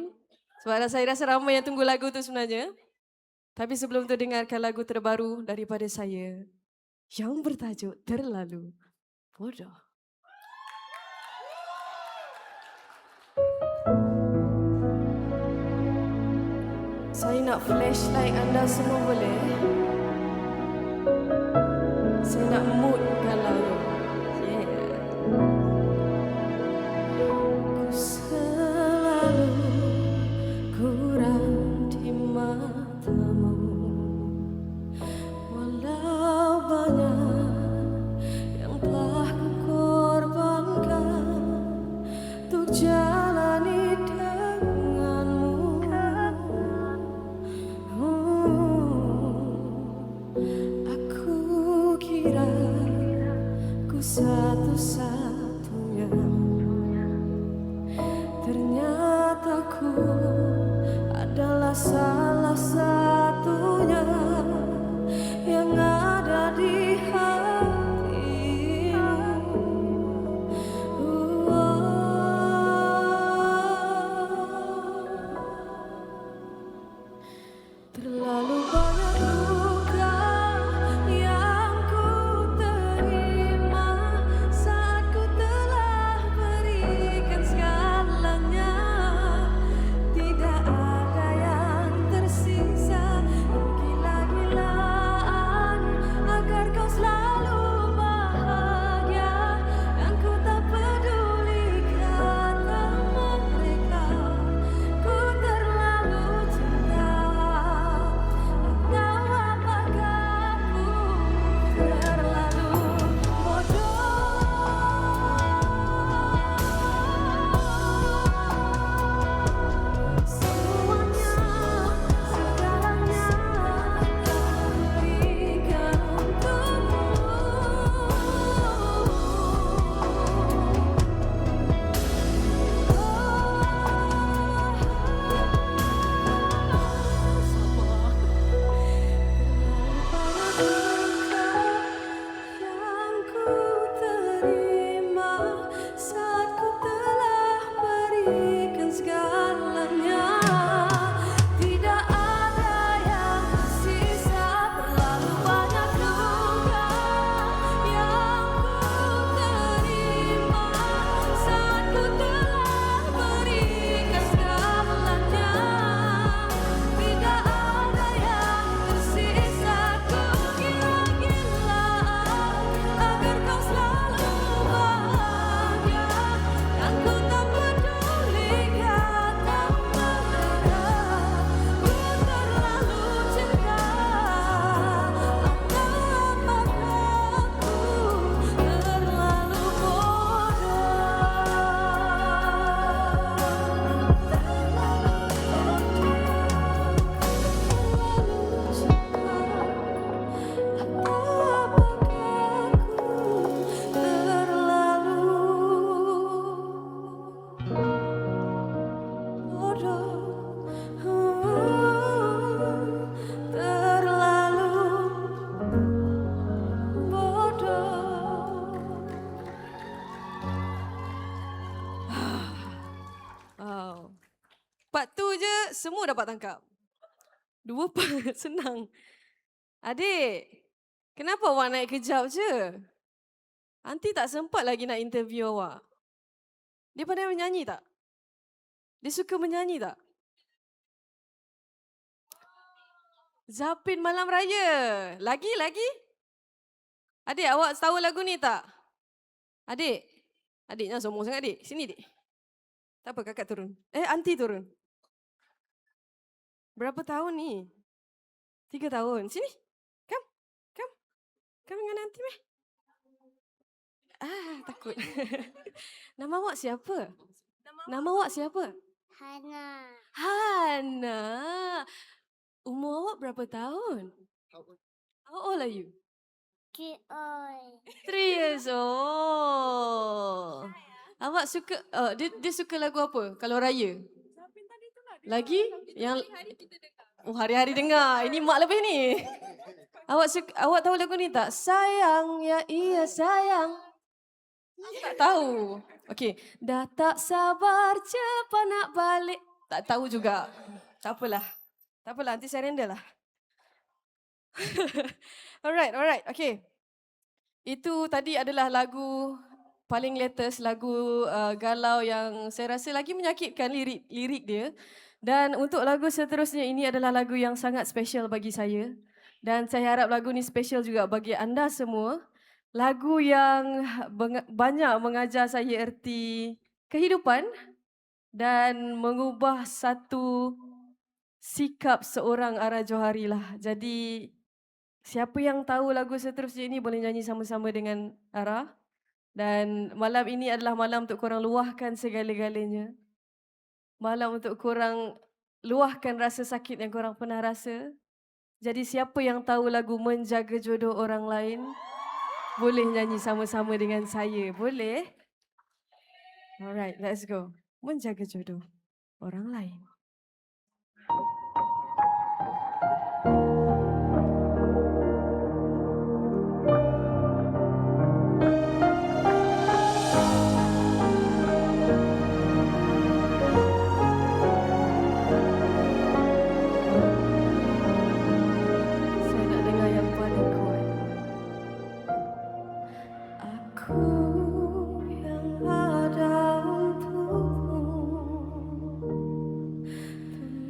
Sebab saya rasa ramai yang tunggu lagu tu sebenarnya. Tapi sebelum tu dengarkan lagu terbaru daripada saya yang bertajuk Terlalu Bodoh. Saya nak flashlight anda semua boleh? Saya nak mood galau. Yeah. Ku selalu kurang di matamu, walau banyak yang telah ku korbankan untuk jalani denganmu. Aku kira ku satu-satunya, ternyata ku adalah salah satunya yang ada di hatimu. Terlalu banyak luka yang ku terima saat ku telah berikan segalanya. Tidak ada yang tersisa, gila-gilaan agar kau selalu bahagia. Dan ku tak peduli kata mereka, ku terlalu cinta. Atau apakah ku terlalu bodoh? Semuanya, segalanya berikan untukmu. Yang ku terima saat ku telah berikan segalanya. Tidak ada yang tersisa, terlalu banyak luka yang ku terima saat ku telah berikan segalanya. Tidak ada yang tersisa, ku gila-gilaan agar kau selalu bahagia. Dan ku tak peduli kata mereka, ku terlalu cinta. Atau apakah ku terlalu Wow. Part 2 je semua dapat tangkap. 2 part senang. Adik, kenapa awak naik kejap je? Aunty tak sempat lagi nak interview awak. Dia pandai menyanyi tak? Dia suka menyanyi tak? Zapin Malam Raya. Lagi? Adik, awak tahu lagu ni tak? Adik jangan sombong sangat adik. Sini adik. Tak apa, kakak turun. Aunty turun. Berapa tahun ni? 3 tahun. Sini. Come. Come dengan aunty meh. Takut. Nama awak siapa? Nama awak siapa? Hana. Hana. Umur awak berapa tahun? How old are you? Kioi. 3 years old. Awak suka, dia suka lagu apa kalau raya? Lagi? Yang hari-hari dengar. Ini mak lebih ni. Awak tahu lagu ni tak? Sayang, ya iya sayang. Aku tak tahu. Okey. Dah tak sabar cepat nak balik. Tak tahu juga. Tak apalah. Tak apalah, nanti saya render lah. Alright. Okay. Itu tadi adalah lagu paling latest, lagu galau yang saya rasa lagi menyakitkan lirik dia. Dan untuk lagu seterusnya, ini adalah lagu yang sangat special bagi saya. Dan saya harap lagu ni special juga bagi anda semua. Lagu yang banyak mengajar saya erti kehidupan dan mengubah satu sikap seorang Ara Johari lah. Jadi siapa yang tahu lagu seterusnya ini boleh nyanyi sama-sama dengan Ara. Dan malam ini adalah malam untuk korang luahkan segala-galanya. Malam untuk korang luahkan rasa sakit yang korang pernah rasa. Jadi siapa yang tahu lagu Menjaga Jodoh Orang Lain, boleh nyanyi sama-sama dengan saya. Boleh? Alright, let's go. Menjaga Jodoh Orang Lain. Saya nak dengar yang paling kuat. Aku yang ada untukmu,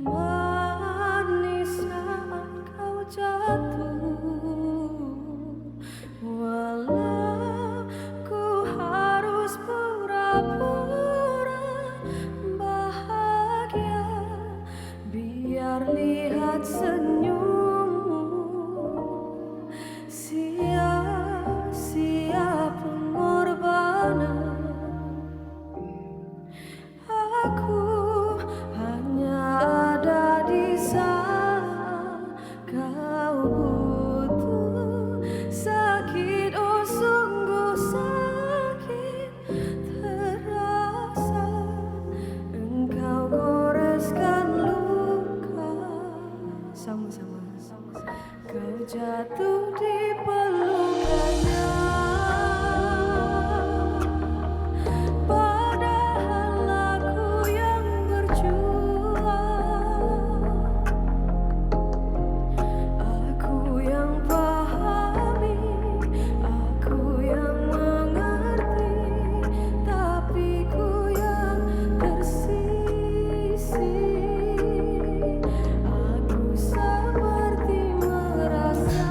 temani saat kau jatuh. Walau ku harus pura-pura bahagia, biar lihat senyummu. Sia-sia pengorbanan. Aku hanya ada di saat kau butuh. Sakit, oh sungguh sakit terasa. Engkau goreskan luka. Sama-sama. Kau jatuh di pelukannya. Padahal aku yang berjuang. Aku yang pahami, aku yang mengerti, tapi ku yang tersisih. Aku seperti merasa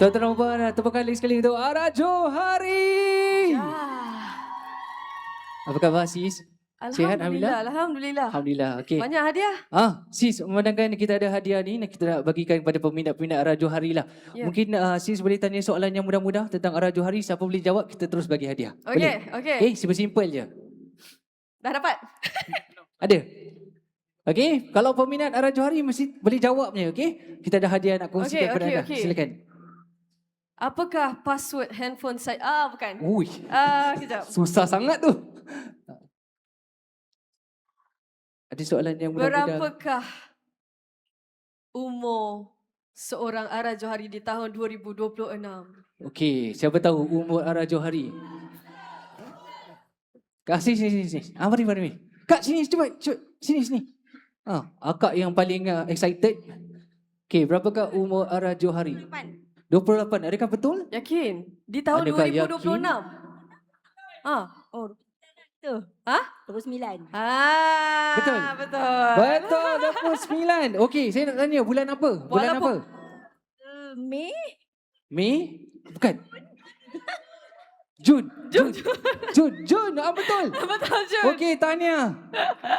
Tuan-tuan dan puan, tepukan lagi sekali untuk Ara Johari. Apa khabar sis? Sihat, Alhamdulillah. Alhamdulillah. Alhamdulillah. Okey. Banyak hadiah. Sis, memandangkan kita ada hadiah ni, kita nak bagikan kepada peminat-peminat Ara Johari lah. Ya. Mungkin sis boleh tanya soalan yang mudah-mudah tentang Ara Johari. Siapa boleh jawab, kita terus bagi hadiah. Okey, okey. Okay, simple-simple je. Dah dapat? Ada? Okey, kalau peminat Ara Johari mesti boleh jawabnya, okey? Kita ada hadiah nak kongsikan kepada anda. okey. Silakan. Apakah password handphone saya? Bukan. Ui, Kejap. susah sangat tu. Ada soalan yang mudah-mudah. Berapakah umur seorang Ara Johari di tahun 2026? Okey, siapa tahu umur Ara Johari? Kak, sini. Mari. Kak, sini, cepat. Sini. Akak yang paling excited. Okey, berapakah umur Ara Johari? 28. Adakah betul? Yakin? Di tahun Adakah 2026? Oh, tu. 29. Betul? Betul. Betul, 29. Okey, saya nak tanya bulan apa? Bulan Bulan apa? Mei. Mei? Bukan. Jun. Betul. Betul je. Okey, tahniah.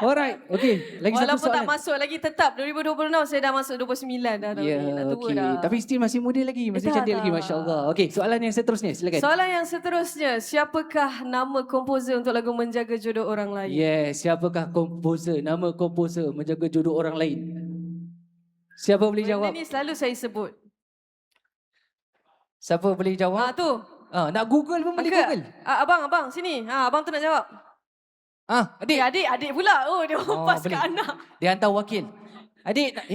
Alright. Okey, lagi satu Walaupun tak soalan. masuk lagi tetap 2026 saya dah masuk 29 dah tahun Ya, ni. Dah tua okey. dah. Tapi still masih muda lagi, masih Dah, cantik lagi, dah. masya-Allah. Okey, soalan yang seterusnya, silakan. Soalan yang seterusnya, siapakah nama komposer untuk lagu Menjaga Jodoh Orang Lain? Yes, siapakah komposer? Nama komposer menjaga jodoh orang lain. Siapa boleh Benda jawab? ni selalu saya sebut. Siapa boleh jawab? Tu. Nak Google pun boleh Angkat. Google. Abang, sini. Abang tu nak jawab. Adik. Adik pula. Oh, dia umpas boleh. kat anak. Dia hantar wakil. Adik nak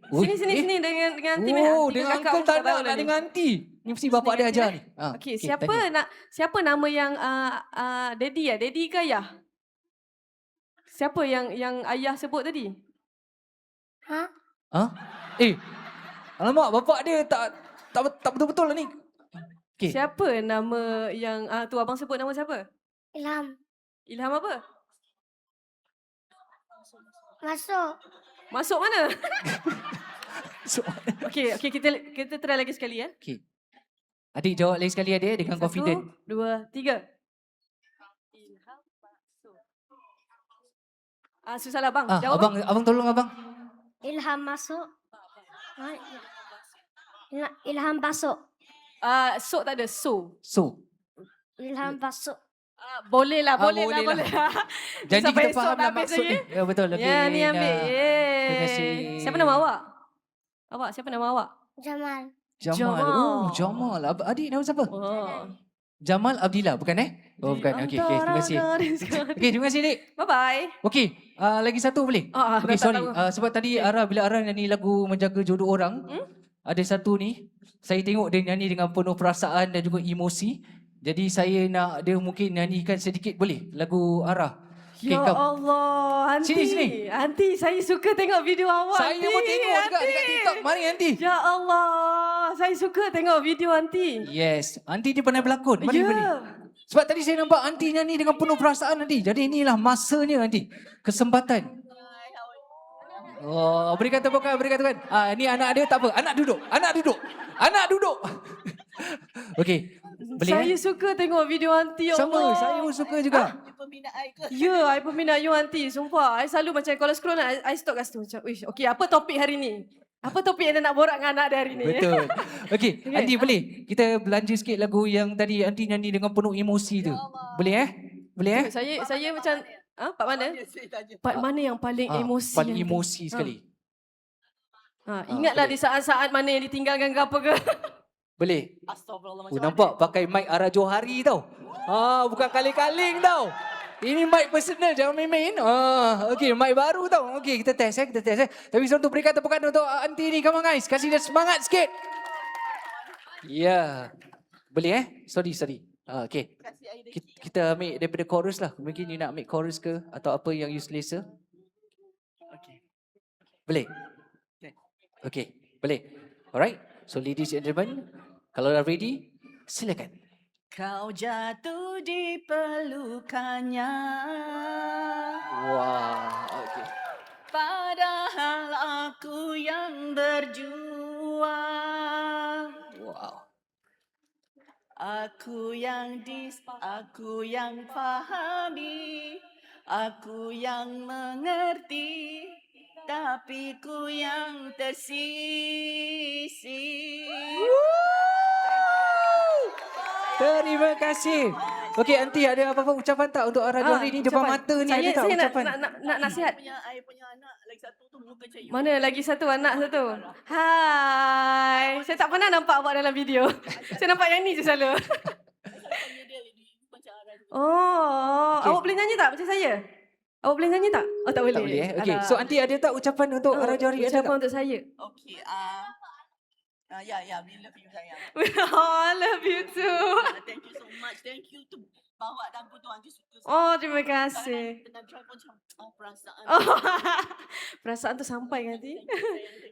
Ui, Sini dengan aunty dengan uncle tak nak dengan aunty. Ni mesti bapak dia ajar ni. Okey, tanya. siapa nama yang daddy Daddy ke ayah? Siapa yang ayah sebut tadi? Alamak, bapak dia tak betul-betul lah ni. Okey. Siapa nama yang tu abang sebut nama siapa? Ilham. Ilham apa? Masuk. Masuk mana? Soalan. Okey, kita try lagi sekali ya. Okey. Adik jawab lagi sekali adik dengan confident. 1, 2, 3. Ilham masuk. Susah lah bang. Jawab. Abang tolong abang. Ilham masuk. Ilham masuk. Sok tak ada, so. Ilham masuk. Boleh lah. boleh Janji Sampai kita faham esok dah lah habis maksud lagi. ni. Ya betul. Okay. Ya, ni ambil. Terima kasih. Siapa nama awak? Awak, siapa nama awak? Jamal. Jamal. Oh, Jamal. Adik nama siapa? Oh. Jamal Abdillah, bukan Oh, bukan. Okey, terima kasih. Okey, terima kasih, Dik. Bye-bye. Okey, lagi satu boleh? Okey, dah tak sorry. tahu. Sebab tadi bila Ara nyanyi lagu Menjaga Jodoh Orang, ada satu ni, saya tengok dia nyanyi dengan penuh perasaan dan juga emosi. Jadi saya nak dia mungkin nyanyikan sedikit boleh lagu Ara. Ya Allah, Aunty. Sini. Aunty, saya suka tengok video awak. Saya pun tengok juga dekat TikTok. Mari Aunty. Ya Allah, saya suka tengok video Aunty. Yes, Aunty ni pandai berlakon. Mari, Ya. mari. Sebab tadi saya nampak Aunty nyanyi dengan penuh perasaan Aunty. Jadi inilah masanya Aunty. Kesempatan. Oh, berikan tepukan. Ni anak dia tak apa. Anak duduk. Okey. Boleh Saya suka tengok video Aunty. Ya Sama, Allah. saya pun suka juga. Peminat I ke? Ya, I peminat you Aunty. Sumpah, I selalu macam kalau scroll I stop kat situ macam, "Wish, okey, apa topik hari ni? Apa topik yang dia nak borak dengan anak dia hari ni?" Betul. Okey, Okey. Aunty boleh? Kita belanja sikit lagu yang tadi Aunty nyanyi dengan penuh emosi tu. Boleh Boleh Saya macam part mana? Part mana yang paling emosi? Paling Aunty? emosi sekali. Ingatlah boleh. di saat-saat mana yang ditinggalkan ke apa ke. Boleh? Astagfirullah Nampak pakai mic Ara Johari tau. Bukan kaling-kaling tau. Ini mic personal, jangan main-main. Okey, mic baru tau. Okey, kita test. Tapi sebelum tu berikan tepukan untuk Aunty ni. Come on guys, kasih dia semangat sikit. Ya. Boleh Sorry. Okey. Kita ambil daripada chorus lah. Mungkin you nak ambil chorus ke atau apa yang you selesa. Okey. Boleh? Okey, boleh. Alright. So ladies and gentlemen, kalau dah ready, silakan. Kau jatuh di pelukannya Wah, okey. pada aku yang berjuang. Wow. Aku yang fahami, aku yang mengerti, tapi ku yang tersisih. Terima kasih. Okey, Aunty ada apa-apa ucapan tak untuk Ara Johari ni depan ucapan. mata ni, Saya, ada tak saya ucapan? nak nasihat. I punya anak lagi satu tu muka cik. Mana lagi satu anak satu? Hai. Saya tak pernah nampak awak dalam video. Saya nampak yang ni je selalu. Oh, awak boleh nyanyi tak macam saya? Awak boleh nyanyi tak? Oh, tak boleh. Tak boleh Okey. Alah. So Aunty ada tak ucapan untuk Ara Johari, ada ucapan tak? untuk saya. Okey, we love you sayang. Oh, love you too. Thank you so much. Thank you tu bawa dan tu Aunty suka. Oh, terima kasih. Tengah drive pun macam perasaan. Oh, perasaan tu sampai nanti.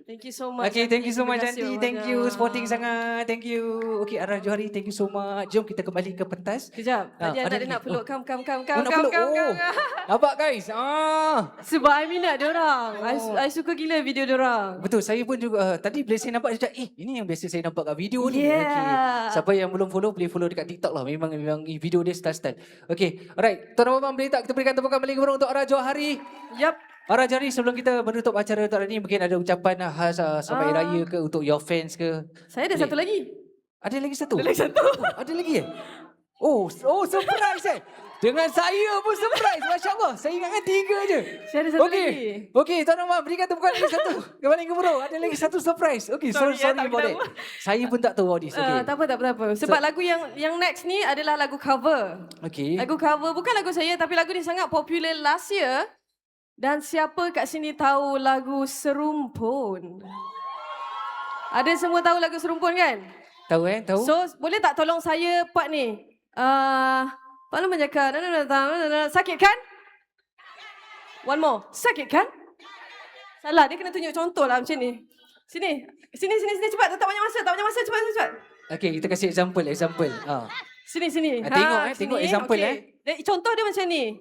Thank you so much. Okay, thank you so Terima much kasih Aunty. Thank you banyak. supporting sangat. Thank you. Okay, Ara Johari, thank you so much. Jom kita kembali ke pentas. Kejap. Tadi ada anak dia lagi? nak peluk. Oh. Come. Oh, nak peluk. Oh. Nampak guys? Sebab I minat diorang. Oh. I suka gila video diorang. Betul, saya pun juga tadi bila saya nampak dia cakap, ini yang biasa saya nampak kat video ni. Yeah. Okay. Siapa yang belum follow boleh follow dekat TikTok lah. Memang video dia style-style. Okay, alright. Tuan dan puan boleh tak kita berikan tepukan balik kepada untuk Ara Johari. Yup. Ara Johari, sebelum kita menutup acara untuk hari ini, mungkin ada ucapan khas selamat hari raya ke untuk your fans ke? Saya ada Boleh? satu lagi. Ada lagi satu? Ada lagi satu. Oh, ada lagi Oh, surprise Dengan saya pun surprise. Masya Allah. Saya ingatkan 3 je. Saya ada satu Okey. lagi. Okey, tuan dan puan, berikan tepukan lagi satu. Kembali ke bro. Ada lagi satu surprise. Okey, sorry tak about that. tahu. Saya pun tak tahu Audis. Okey. Tak apa. Sebab lagu yang next ni adalah lagu cover. Okey. Lagu cover bukan lagu saya tapi lagu ni sangat popular last year. Dan siapa kat sini tahu lagu Serumpun? Ada semua tahu lagu Serumpun kan? Tahu tahu. So boleh tak tolong saya part ni? Pak Lu menjaga. Sakit kan? One more. Sakit kan? Salah, dia kena tunjuk contoh lah macam ni. Sini cepat. Tak banyak masa, cepat. Okey, kita kasih example. Sini. Tengok sini. example Contoh dia macam ni.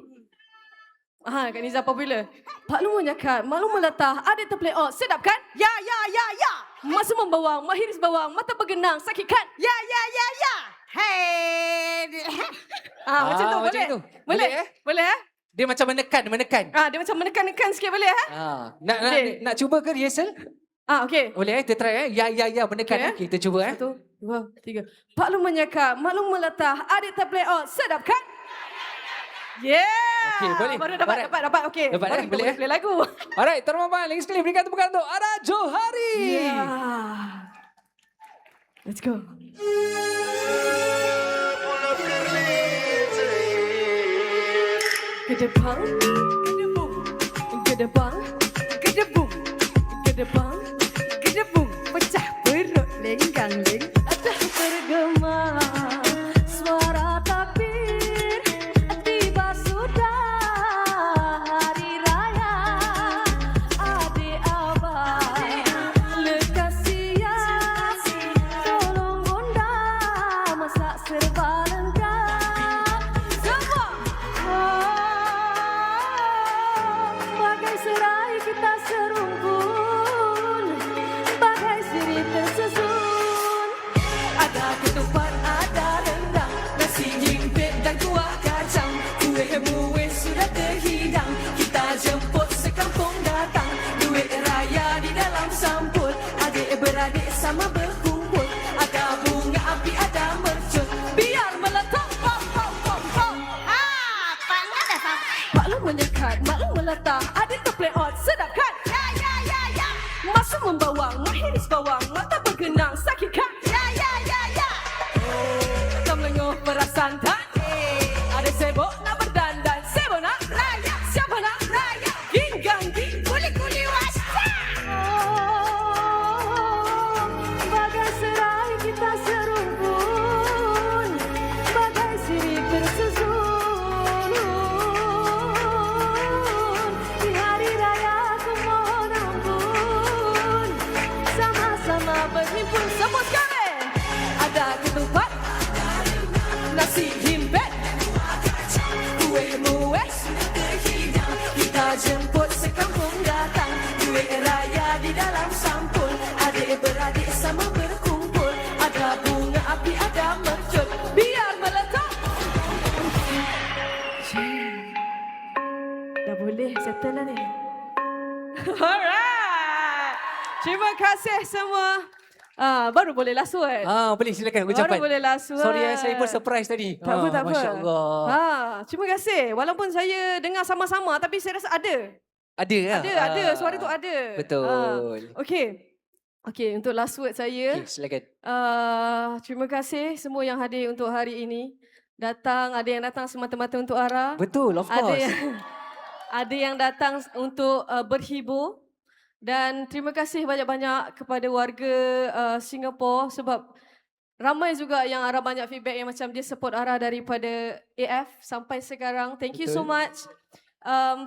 Kat Niza popular. Pak Lu menjaga, maklum meletah, ada terplay sedap kan? Ya. Masa membawang, mahiris bawang, mata bergenang, sakit kan? Ya. Hey. Macam tu macam boleh? tu. Boleh? Boleh Dia macam menekan. dia macam menekan sikit boleh Okay. Nak cuba ke rehearsal? Okey. Boleh kita try Ya menekan. Okey, Kita cuba 1, 2, 3. Pak Lu menyaka, maklum meletah, adik terplay sedap kan? Yeah. Okey, boleh. Baru dapat. Okey. Dapat, Baru kita boleh, play lagu. Alright, tuan dan puan, lagi sekali berikan tepukan untuk Ara Johari. Yeah. Let's go. Gedebang, gedebung, pecah perut lenggang-leng, adah tergema suara takbir, tiba sudah hari raya, adik abang lekas siap, tolong bunda masak serba lengkap, semua bagai serai kita serumpun, bagai sirip tersusun. Ada ketupat, ada rendang, nasi himpit dan kuah kacang. Kuih-muih sudah terhidang, kita jemput sekampung datang. Duit raya di dalam sampul, adik-beradik sama berkumpul. Ada bunga api, ada mercun, biar meletup. Pom, pom, pom, pom. Pak Lu menyekat, Mak Lu meletah, adik terplay sedap kan? Ya. Masa membawang, mahiris bawang, mata bergenang, sakit kan? Ya. Tak melengah perasaan tak? Ada sibuk nak berdandan, sibuk nak raya, siapa nak raya? Ginggang-ging, kuli-kuli wasta. Bagai serai kita serumpun, bagai sirip tersusun. Di hari raya ku mohon ampun, sama-sama berhimpun semua sekali. Ada ketupat, nasi himpit dalam sampul. Adik-beradik sama berkumpul. Ada bunga api, ada mercun. Biar meletup. Dah boleh settle lah ni. Alright. Terima kasih semua. Baru boleh last word. Boleh silakan ucapan. Baru boleh last word. Sorry saya pun surprise tadi. Tak apa, tak apa. Masya Allah. Terima kasih. Walaupun saya dengar sama-sama tapi saya rasa ada. Ada lah. Ada. Suara tu ada. Betul. Okey, untuk last word saya. Okay, silakan. Terima kasih semua yang hadir untuk hari ini. Ada yang datang semata-mata untuk Ara. Betul, of course. Ada yang datang untuk berhibur. Dan terima kasih banyak-banyak kepada warga Singapura sebab ramai juga yang Ara banyak feedback yang macam dia support Ara daripada AF sampai sekarang. Thank you so much.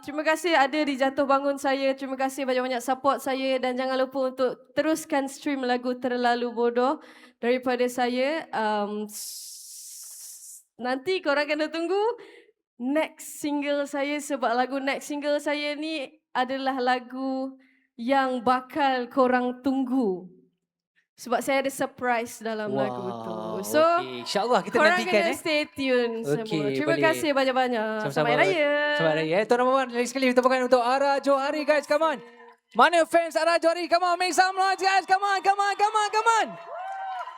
Terima kasih ada di jatuh bangun saya. Terima kasih banyak-banyak support saya dan jangan lupa untuk teruskan stream lagu Terlalu Bodoh daripada saya. Nanti korang kena tunggu next single saya sebab lagu next single saya ni adalah lagu yang bakal korang tunggu. Sebab saya ada surprise dalam lagu tu. So, okay. InsyaAllah kita korang nantikan. kena stay tune semua. Terima boleh. kasih banyak-banyak. Sama-sama. Selamat Hari Raya. Selamat Hari Raya. Tuan-tuan dan puan, lagi sekali tepukan untuk Ara Johari guys. Come on. Mana fans Ara Johari? Come on, make some noise guys. Come on.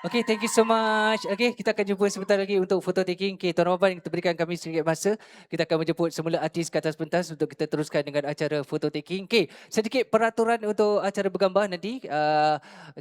Okay, thank you so much. Okay, kita akan jumpa sebentar lagi untuk photo taking. Okay, tuan-tuan dan puan, kita berikan kami sedikit masa. Kita akan menjemput semula artis ke atas pentas untuk kita teruskan dengan acara photo taking. Okay, sedikit peraturan untuk acara bergambar nanti.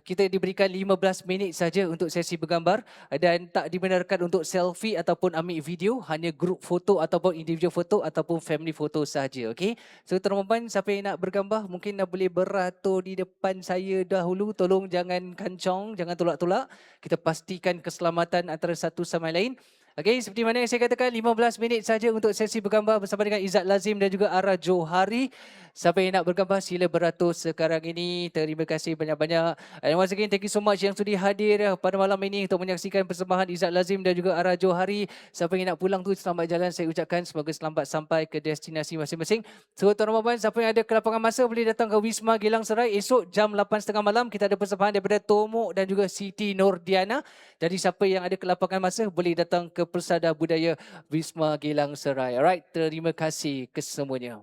Kita diberikan 15 minit saja untuk sesi bergambar dan tak dibenarkan untuk selfie ataupun ambil video. Hanya group foto ataupun individual foto ataupun family foto sahaja. Okay, so tuan-tuan dan puan, siapa yang nak bergambar mungkin dah boleh beratur di depan saya dahulu. Tolong jangan kancong, jangan tolak-tolak. Kita pastikan keselamatan antara satu sama lain. Okey, seperti mana yang saya katakan, 15 minit saja untuk sesi bergambar bersama dengan Izzat Lazim dan juga Ara Johari. Siapa yang nak bergambar, sila beratur sekarang ini. Terima kasih banyak-banyak. And once again, thank you so much yang sudi hadir pada malam ini untuk menyaksikan persembahan Izzat Lazim dan juga Ara Johari. Siapa yang nak pulang tu, selamat jalan saya ucapkan. Semoga selamat sampai ke destinasi masing-masing. So, tuan-tuan dan puan, siapa yang ada kelapangan masa boleh datang ke Wisma Geylang Serai. Esok jam 8.30 malam kita ada persembahan daripada Tomok dan juga Siti Nordiana. Jadi siapa yang ada kelapangan masa boleh datang ke Persada Budaya Wisma Geylang Serai. Alright, terima kasih kesemuanya.